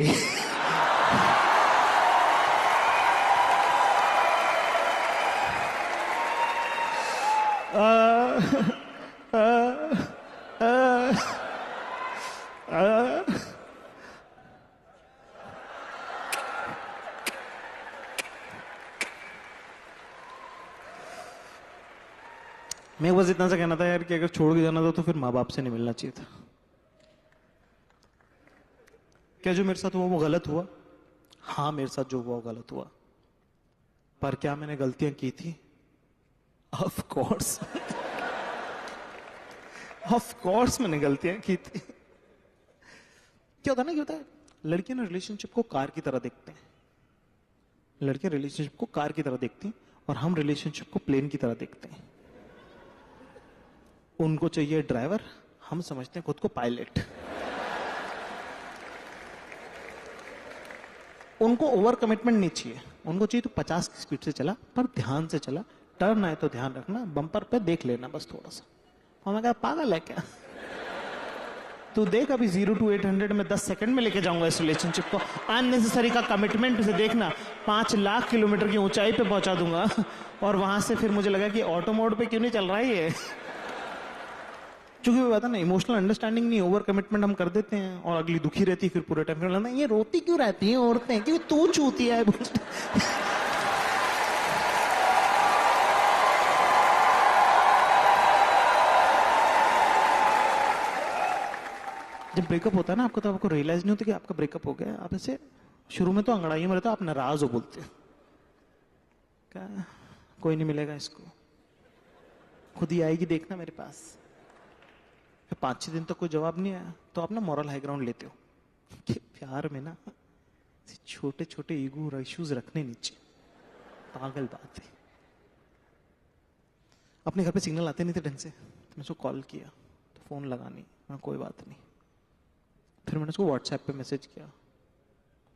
मैं बस इतना सा कहना था यार कि अगर छोड़ के जाना था तो फिर माँ बाप से नहीं मिलना चाहिए था। क्या जो मेरे साथ हुआ वो गलत हुआ? हाँ मेरे साथ जो हुआ वो गलत हुआ, पर क्या मैंने गलतियां की थी? ऑफ कोर्स ऑफ कोर्स मैंने गलतियां की थी। क्या होता है ना, क्या होता है, लड़कियां ना रिलेशनशिप को कार की तरह देखते हैं। लड़कियां रिलेशनशिप को कार की तरह देखती हैं और हम रिलेशनशिप को प्लेन की तरह देखते हैं। उनको चाहिए ड्राइवर, हम समझते हैं खुद को पायलट। उनको ओवर कमिटमेंट नहीं चाहिए, उनको चाहिए तो 50 की स्पीड से चला, पर ध्यान से चला, टर्न आए तो ध्यान रखना, बम्पर पे देख लेना बस थोड़ा सा। और मैं कहा पागल है क्या तू? देख अभी 0 to 800 में 10 सेकंड में लेके जाऊंगा इस रिलेशनशिप को। अननेसेसरी का कमिटमेंट से देखना 5 लाख किलोमीटर की ऊंचाई पे पहुंचा दूंगा, और वहां से फिर मुझे लगा कि ऑटो मोड पे क्यों नहीं चल रहा है ये। क्योंकि वो बात है ना, इमोशनल अंडरस्टैंडिंग नहीं, ओवर कमिटमेंट हम कर देते हैं और अगली दुखी रहती है फिर पूरे टाइम। फिर लगता है ये रोती क्यों रहती हैं औरतें, क्योंकि तू चूतिया है। जब जब ब्रेकअप होता है ना आपको, तो आपको रियलाइज नहीं होता कि आपका ब्रेकअप हो गया। आप ऐसे शुरू में तो अंगड़ाई में रहते हो, आप नाराज हो, बोलते हो क्या कोई नहीं मिलेगा इसको, खुद ही आएगी देखना मेरे पास। 5-6 दिन तक कोई जवाब नहीं आया तो आप ना मॉरल हाई ग्राउंड लेते हो कि प्यार में ना छोटे छोटे ईगो और इश्यूज रखने नीचे, पागल बात है। अपने घर पे सिग्नल आते नहीं थे ढंग से, तो मैं उसको कॉल किया तो फोन लगा नहीं, मैं कोई बात नहीं। फिर मैंने उसको व्हाट्सएप पे मैसेज किया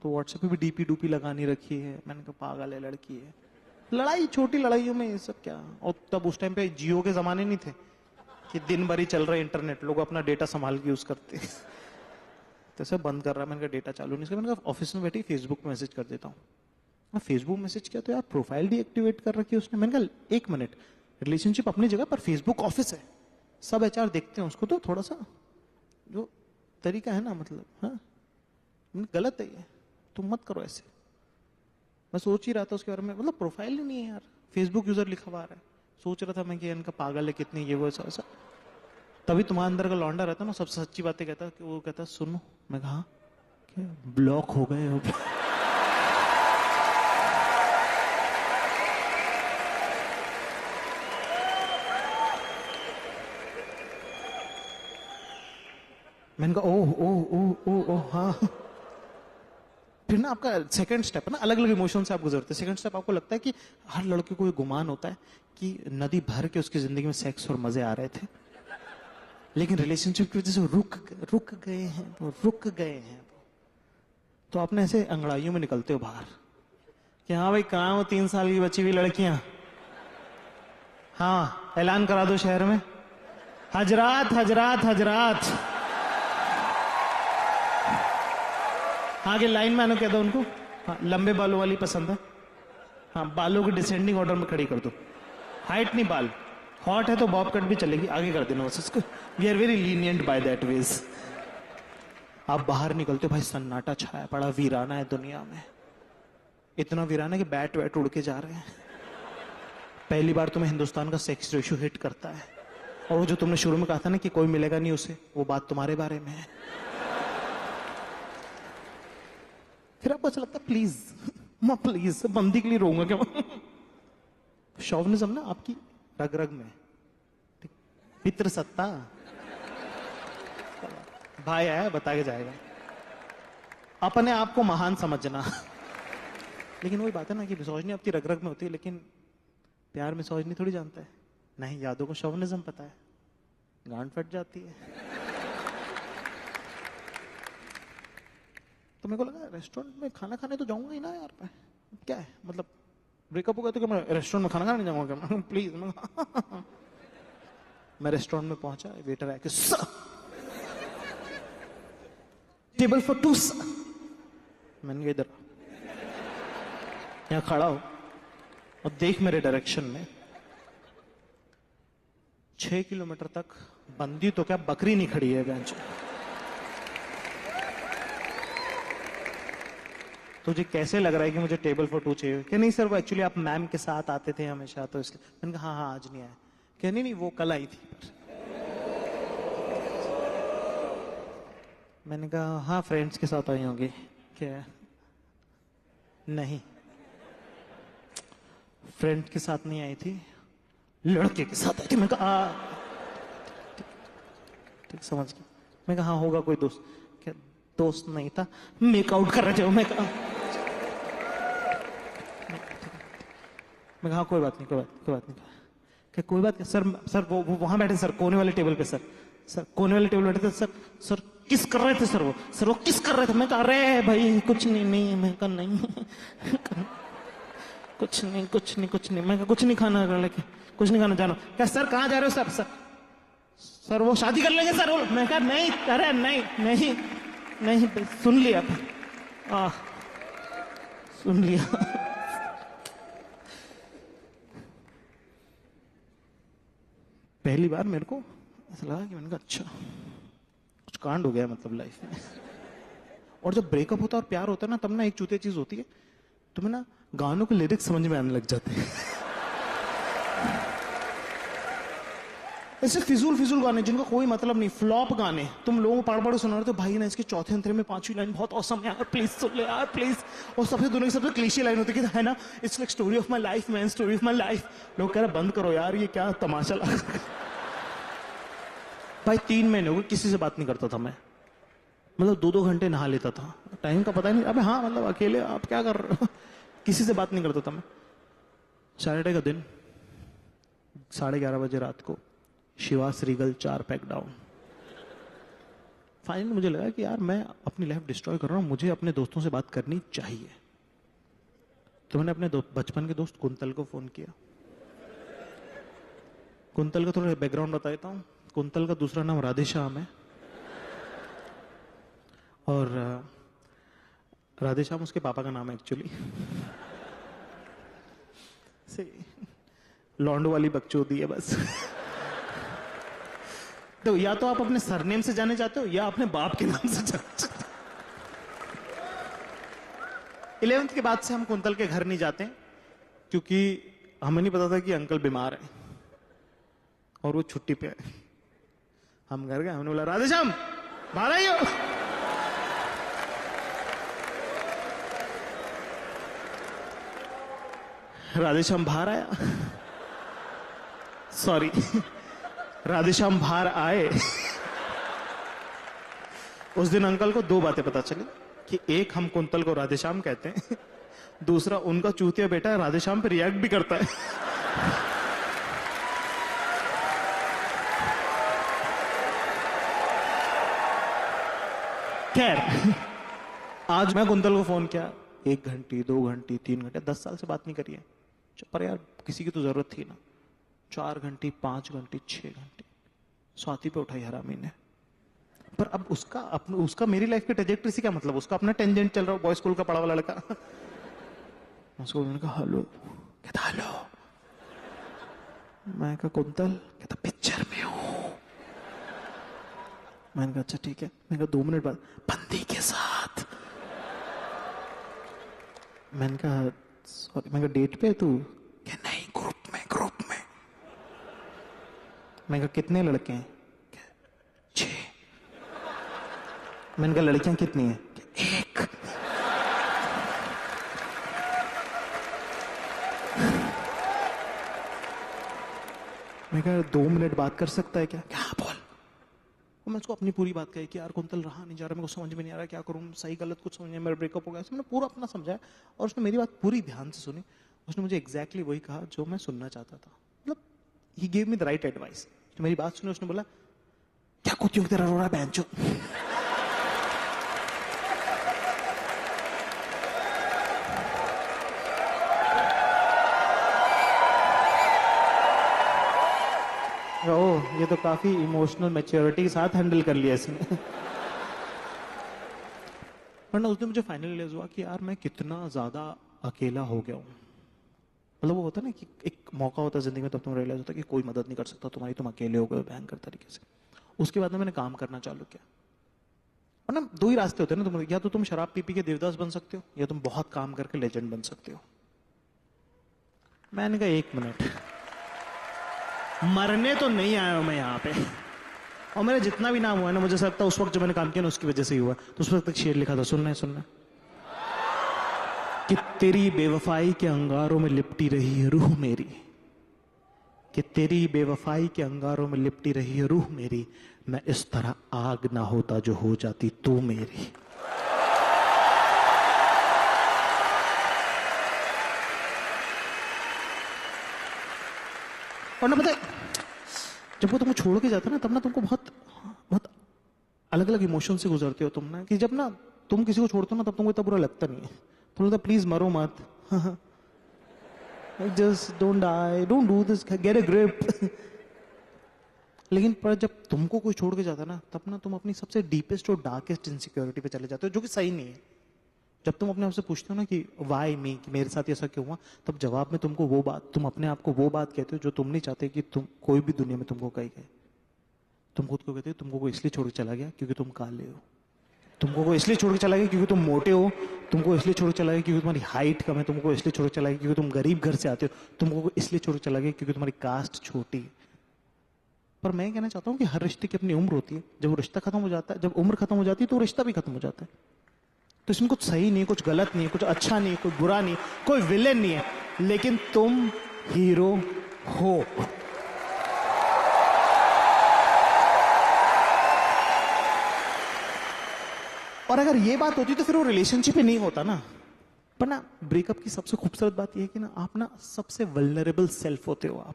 तो व्हाट्सएप पे भी डीपी डूपी लगानी रखी है। मैंने कहा पागल है लड़की है, लड़ाई छोटी लड़ाइयों में ये सब क्या। और तब उस टाइम पे जियो के जमाने नहीं थे कि दिन भर ही चल रहा है इंटरनेट, लोग अपना डेटा संभाल के यूज करते तो सब बंद कर रहा है। मैंने कहा डेटा चालू नहीं, मैंने कहा ऑफिस में बैठी फेसबुक पे मैसेज कर देता हूँ। फेसबुक मैसेज किया तो यार प्रोफाइल डीएक्टिवेट कर रखी है उसने। मैंने कहा 1 मिनट, रिलेशनशिप अपनी जगह पर फेसबुक ऑफिस है, सब एचआर देखते हैं उसको, तो थोड़ा सा जो तरीका है ना, मतलब हाँ गलत है ये, तुम मत करो ऐसे। मैं सोच ही रहा था उसके बारे में, मतलब प्रोफाइल ही नहीं है यार, फेसबुक यूजर लिखा हुआ आ रहा है। सोच रहा था मैं कि इनका पागल है कितनी, ये वो ऐसा। तभी तुम्हारे अंदर का लौंडा रहता ना, सबसे सच्ची बातें कहता कि वो कहता सुनो। मैं कहा क्या ब्लॉक हो गए हो? मैंने कहा ओह ओह ओह ओह ओह हाँ। फिर ना आपका सेकंड स्टेप है ना, अलग अलग इमोशन से आप गुजरते हैं। सेकंड स्टेप आपको लगता है कि हर लड़के को ये गुमान होता है कि नदी भर के उसकी जिंदगी में सेक्स और मजे आ रहे थे, लेकिन रिलेशनशिप की वजह से रुक गए हैं। तो आपने ऐसे अंगड़ाइयों में निकलते हो बाहर कि हाँ भाई कहाँ हो 3 साल की बची हुई लड़कियां, हाँ ऐलान करा दो शहर में, हजरात हजरात हजरात, आगे लाइन में आने कह दो उनको। हाँ लंबे बालों वाली पसंद है, हाँ बालों को डिसेंडिंग ऑर्डर में खड़ी कर दो, हाइट नहीं बाल, हॉट है तो बॉब कट भी चलेगी, आगे कर देना बस इसको। We are very lenient by that ways. आप बाहर निकलते हो भाई, सन्नाटा छाया पड़ा, वीराना है दुनिया में, इतना वीराना कि बैट वैट उड़ के जा रहे हैं। पहली बार तुम्हें हिंदुस्तान का सेक्स रेशियो हिट करता है, और वो जो तुमने शुरू में कहा था ना कि कोई मिलेगा नहीं उसे, वो बात तुम्हारे बारे में है। फिर आपको अच्छा लगता है प्लीज मैं प्लीज बंदी के लिए रोऊंगा क्या? शौवनिज्म ना आपकी रग रग में, पितृ सत्ता भाई है बता के जाएगा, अपने आप को महान समझना। लेकिन वही बात है ना कि मिसोजिनी आपकी रग रग में होती है, लेकिन प्यार मिसोजिनी थोड़ी जानता है। नहीं, यादों को शौवनिज्म पता है, गांड फट जाती है। तो मेरे को लगा रेस्टोरेंट में खाना खाने तो जाऊंगा ही ना यार, मैं क्या है मतलब ब्रेकअप हो गया तो क्या मैं रेस्टोरेंट में खाना खाने नहीं जाऊंगा क्या? प्लीज मैं रेस्टोरेंट में पहुंचा, वेटर आके टेबल फॉर 2 सर। मैंने इधर यहां खड़ा हो और देख मेरे डायरेक्शन में 6 किलोमीटर तक बंदी तो क्या बकरी नहीं खड़ी है बेंच। तुझे कैसे लग रहा है कि मुझे टेबल फॉर 2 चाहिए? क्या नहीं सर वो एक्चुअली आप मैम के साथ आते थे हमेशा तो इसलिए। मैंने कहा हाँ आज नहीं आया। क्या नहीं वो कल आई थी। मैंने कहा हाँ फ्रेंड्स के साथ आई होंगी। क्या नहीं फ्रेंड के साथ नहीं आई थी, लड़के के साथ आई थी। मैं कहा ठीक समझ गया। मैं कहा हाँ होगा कोई दोस्त। क्या दोस्त नहीं था, मेकआउट कर रहे थे। मैं कहा कोई बात नहीं क्या कोई बात नहीं सर वो वहां बैठे सर कोने वाले टेबल पे सर कोने वाले टेबल बैठे थे सर किस कर रहे थे सर वो किस कर रहे थे। मैं कहा अरे भाई कुछ नहीं मैं कहा नहीं कुछ नहीं मैं कहा कुछ नहीं खाना लेके कुछ नहीं खाना जानो। क्या सर कहाँ जा रहे हो सर वो शादी कर लेंगे सर। मैं कहा नहीं अरे नहीं सुन लिया सुन लिया। पहली बार मेरे को ऐसा लगा कि मैंने कहा अच्छा कुछ कांड हो गया मतलब लाइफ में। और जब ब्रेकअप होता है और प्यार होता है ना तब ना एक चूतिया चीज होती है, तुम्हें ना गानों के लिरिक्स समझ में आने लग जाते हैं। ऐसे फिजूल गाने जिनका कोई मतलब नहीं, फ्लॉप गाने तुम लोगों को पढ़ पढ़ सुना रहे हो, भाई ना इसके चौथे अंतरे में पांचवी लाइन बहुत औसम है यार, प्लीज सुन ले यार प्लीज। और सबसे दोनों की सबसे क्लीशे लाइन होती है ना, it's like story of my life man, story of my life. लोग कह रहे बंद करो यार, ये क्या तमाशा लगा। भाई 3 महीने हो गए किसी से बात नहीं करता था मैं, मतलब 2-2 घंटे नहा लेता था, टाइम का पता ही नहीं। अबे हाँ मतलब अकेले आप क्या कर रहे हो, किसी से बात नहीं करता था मैं। सैटरडे का दिन 11:30 बजे रात को Shivas Regal 4 pack down. Finally मुझे लगा कि यार मैं अपनी लाइफ डिस्ट्रॉय कर रहा हूं, मुझे अपने दोस्तों से बात करनी चाहिए। तो मैंने अपने बचपन के दोस्त कुंतल को फोन किया। कुंतल का थोड़ा बैकग्राउंड बता देता हूं। कुंतल का दूसरा नाम राधेश्याम है, और राधेश्याम उसके पापा का नाम है एक्चुअली। लॉन्ड वाली बकचोदी है बस। तो या तो आप अपने सरनेम से जाने चाहते हो या अपने बाप के नाम से जाने चाहते हो। 11th के बाद से हम कुंतल के घर नहीं जाते क्योंकि हमें नहीं पता था कि अंकल बीमार है और वो छुट्टी पे है। हम घर गए, हमने बोला राधेश्याम बाहर आइयो। राधेश्याम बाहर आया, सॉरी राधेश्याम बाहर आए। उस दिन अंकल को 2 बातें पता चली कि एक हम कुंतल को राधेश्याम कहते हैं, दूसरा उनका चूतिया बेटा राधेश्याम पे रिएक्ट भी करता है। खैर आज मैं कुंतल को फोन किया, 1 घंटे 2 घंटे 3 घंटे, 10 साल से बात नहीं करी है, पर यार किसी की तो जरूरत थी ना। 4 घंटे 5 घंटे 6 घंटे स्वाति पे उठाई हरामी ने। पर अब उसका मेरी लाइफ की ट्रेजेक्टरी से क्या मतलब, उसका अपना टेंजेंट चल रहा है, बॉय स्कूल का पढ़ा हुआ लड़का। उसको उन्होंने कहा हेलो, कहता हेलो। मैं कहा कुंतल, कहता पिक्चर में हूं। मैंने कहा अच्छा ठीक है। मैं कहा 2 मिनट बाद बंदी के साथ। मैंने कहा सॉरी, मैं कहा डेट पे तू, क्या नहीं ग्रुप में। मैं कहा कितने लड़के हैं, 6। मैंने कहा लड़कियां कितनी हैं, 1। मैं कहा 2 मिनट बात कर सकता है क्या बोल। और मैं उसको अपनी पूरी बात कही कि यार कुंतल रहा नहीं जा रहा, मेरे को समझ में नहीं आ रहा क्या करूं, सही गलत कुछ समझ नहीं, मेरा ब्रेकअप हो गया। मैंने पूरा अपना समझाया और उसने मेरी बात पूरी ध्यान से सुनी। उसने मुझे एग्जैक्टली वही कहा जो मैं सुनना चाहता था, मतलब he gave me the right advice. तो मेरी बात सुनी, उसने बोला क्या कुत्तियों की तरह रो रहा है बैंचो। ओह ये तो काफी इमोशनल मैच्योरिटी के साथ हैंडल कर लिया इसने। वरना उस दिन मुझे फाइनली रियलाइज हुआ कि यार मैं कितना ज्यादा अकेला हो गया हूं। मतलब वो होता है ना कि एक मौका होता है जिंदगी में, तब तुम रियलाइज होता है कि कोई मदद नहीं कर सकता तुम्हारी, तुम अकेले हो गए भयंकर तरीके से। उसके बाद में मैंने काम करना चालू किया। और ना 2 ही रास्ते होते हैं ना, या तो तुम शराब पी के देवदास बन सकते हो, या तुम बहुत काम करके लेजेंड बन सकते हो। मैंने कहा 1 मिनट, मरने तो नहीं आया हूं मैं यहाँ पे। और मेरा जितना भी नाम हुआ है ना, मुझे लगता है उस वक्त जब मैंने काम किया ना उसकी वजह से ही हुआ। तो उस वक्त तक शेर लिखा था, सुनना है कि तेरी बेवफाई के अंगारों में लिपटी रही है रूह मेरी, कि तेरी बेवफाई के अंगारों में लिपटी रही है रूह मेरी, मैं इस तरह आग ना होता जो हो जाती तू मेरी। और ना पता है जब वो तुमको छोड़ के जाता है ना, तब ना तुमको बहुत बहुत अलग अलग इमोशन से गुजरते हो तुम ना, कि जब ना तुम किसी को छोड़ते हो ना तब तुमको इतना बुरा लगता नहीं है। तुम लगता प्लीज मरो मत, just don't die, don't do this, get a grip. लेकिन पर जब तुमको कोई छोड़ के जाता है ना, तब ना तुम अपनी सबसे डीपेस्ट और डार्केस्ट इनसिक्योरिटी पे चले जाते हो, जो कि सही नहीं है। जब तुम अपने आप से पूछते हो ना कि वाई मी, कि मेरे साथ ऐसा क्यों हुआ, तब जवाब में तुमको वो बात, तुम अपने आप को वो बात कहते हो जो तुम नहीं चाहते कि तुम कोई भी दुनिया में तुमको कही गए। तुम खुद को कहते हो तुमको कोई इसलिए छोड़ के चला गया क्योंकि तुम काले हो, तुमको कोई इसलिए छोड़ के चला गया क्योंकि तुम मोटे हो, तुमको इसलिए छोड़ के चला गया क्योंकि तुम्हारी हाइट कम है, तुमको इसलिए छोड़ के चला गया क्योंकि तुम गरीब घर से आते हो, तुमको इसलिए छोड़ के चला गया क्योंकि तुम्हारी कास्ट छोटी है। पर मैं कहना चाहता हूं कि हर रिश्ते की अपनी उम्र होती है। जब वो रिश्ता खत्म हो जाता है, जब उम्र खत्म हो जाती है, तो वो रिश्ता भी खत्म हो जाता है। तो इसमें कुछ सही नहीं, कुछ गलत नहीं, कुछ अच्छा नहीं, कोई बुरा नहीं, कोई विलेन नहीं है, लेकिन तुम हीरो हो। और अगर ये बात होती तो फिर वो रिलेशनशिप ही नहीं होता ना। पर ना ब्रेकअप की सबसे खूबसूरत बात यह है कि ना आप ना सबसे वल्नरेबल सेल्फ होते हो आप।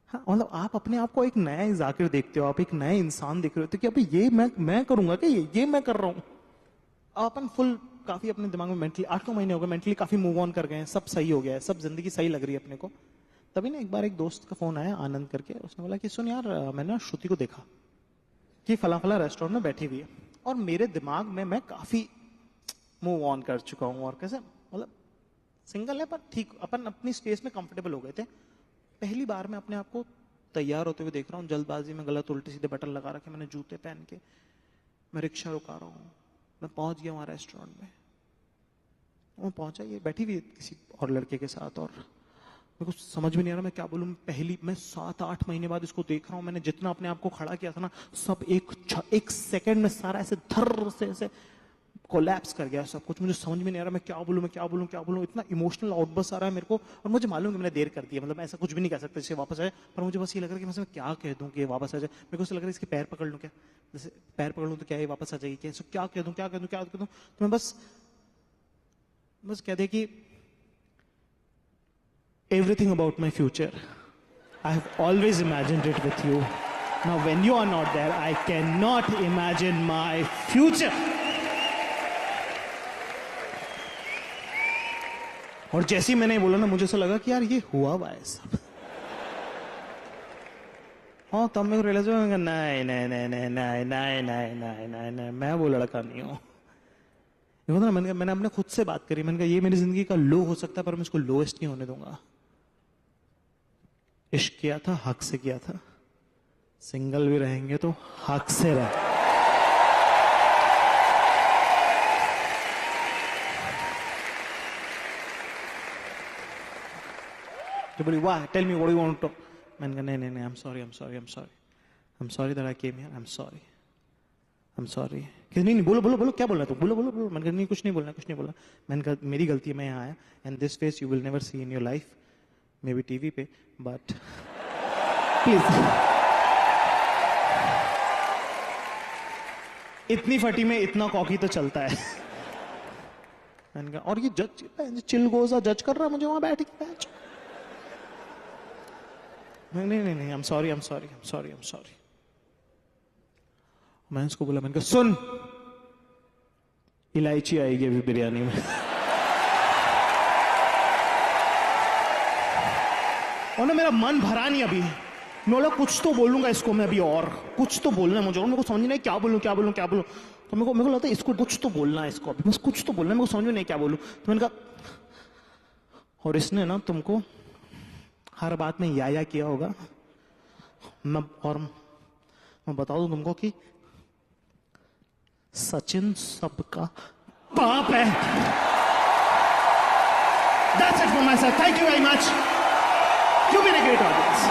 हाँ, मतलब आप अपने आप को एक नया जाकिर देखते हो, आप एक नए इंसान देख रहे होते हो कि अभी ये मैं करूंगा क्या, ये मैं कर रहा हूं। अब अपन फुल काफी अपने दिमाग में मेंटली 8-9 महीने हो गए, मेंटली काफी मूव ऑन कर गए हैं, सब सही हो गया है, सब जिंदगी सही लग रही है अपने को। तभी ना एक बार एक दोस्त का फोन आया आनंद करके, उसने बोला कि सुन यार, मैंने ना श्रुति को देखा कि फला फला रेस्टोरेंट में बैठी हुई है, और मेरे दिमाग में मैं काफी मूव ऑन कर चुका हूं, और कैसे मतलब सिंगल है पर ठीक, अपन अपनी स्पेस में कंफर्टेबल हो गए थे। पहली बार मैं अपने आप को तैयार होते हुए देख रहा हूँ, जल्दबाजी में गलत उल्टे सीधे बटन लगा रखे, मैंने जूते पहन के, मैं रिक्शा रुका रहा हूँ, मैं पहुंच गया वहां रेस्टोरेंट में। वो पहुंचा, ये बैठी हुई किसी और लड़के के साथ, और मेरे को समझ में नहीं आ रहा मैं क्या बोलूं। मैं 7-8 महीने बाद इसको देख रहा हूं, मैंने जितना अपने आप को खड़ा किया था ना, सब एक सेकंड में सारा ऐसे धर से ऐसे कोलैप्स कर गया सब कुछ। मुझे समझ में नहीं आ रहा मैं क्या बोलूं। इतना इमोशनल आउटबर्स्ट आ रहा है मेरे को, और मुझे मालूम है कि मैंने देर कर दी है, मतलब मैं ऐसा कुछ भी नहीं कह सकता जैसे वापस आए, पर मुझे बस ये लग रहा है कि मैं क्या कह दूं कि वापस आ जाए। मेरे को ऐसा लग रहा है इसके पैर पकड़ लूं क्या, जैसे पैर पकड़ लूं तो क्या ये वापस आ जाएगी क्या, क्या कह दूं। तो मैं बस कह दे कि everything about my future, I have always imagined it with you. Now when you are not there, I cannot imagine my future. और जैसे ही मैंने बोला ना, मुझे ऐसा लगा कि यार ये हुआ हुआ है सब। हाँ, तब मेरे को रियलाइज हुआ, नहीं, मैं वो लड़का नहीं हूं। मैंने अपने खुद से बात करी, मैंने कहा ये मेरी जिंदगी का लो हो सकता है, पर मैं इसको लोएस्ट नहीं होने दूंगा। इश्क किया था, हक से किया था, सिंगल भी रहेंगे तो हक से रहे। तो बोली वाह, tell me what you want to talk. मैंने कहा नहीं, I am sorry that I came here, I am sorry. कि नहीं बोलो क्या बोलना है तू, बोलो। मैंने कहा नहीं, कुछ नहीं बोलना। मैंने कहा मेरी गलती है, मैं यहाँ आया, and this face you will never see in your life, may be TV पे, बट प्लीज। इतनी फटी में इतना कॉकी तो चलता है। मैंने कहा, और ये जज चिलगोजा जज कर रहा है मुझे वहां बैठ के। नहीं, आई एम सॉरी। मैंने उसको बोला, मैंने कहा सुन, इलायची आएगी अभी बिरयानी में। और ना मेरा मन भरा नहीं अभी, मैं बोला कुछ तो बोलूंगा इसको मैं अभी, और कुछ तो बोलना है मुझे, और मेरे को समझ नहीं क्या बोलूं। तो मेरे को लगता है इसको कुछ तो बोलना है, इसको अभी बस कुछ तो बोलना है, मेरे को समझ में नहीं क्या बोलूं। तो मैंने कहा, और इसने ना तुमको हर बात में या किया होगा, मैं बता दूं तुमको कि सचिन सबका बाप है। That's it for myself. Thank you very much. You've been a great audience.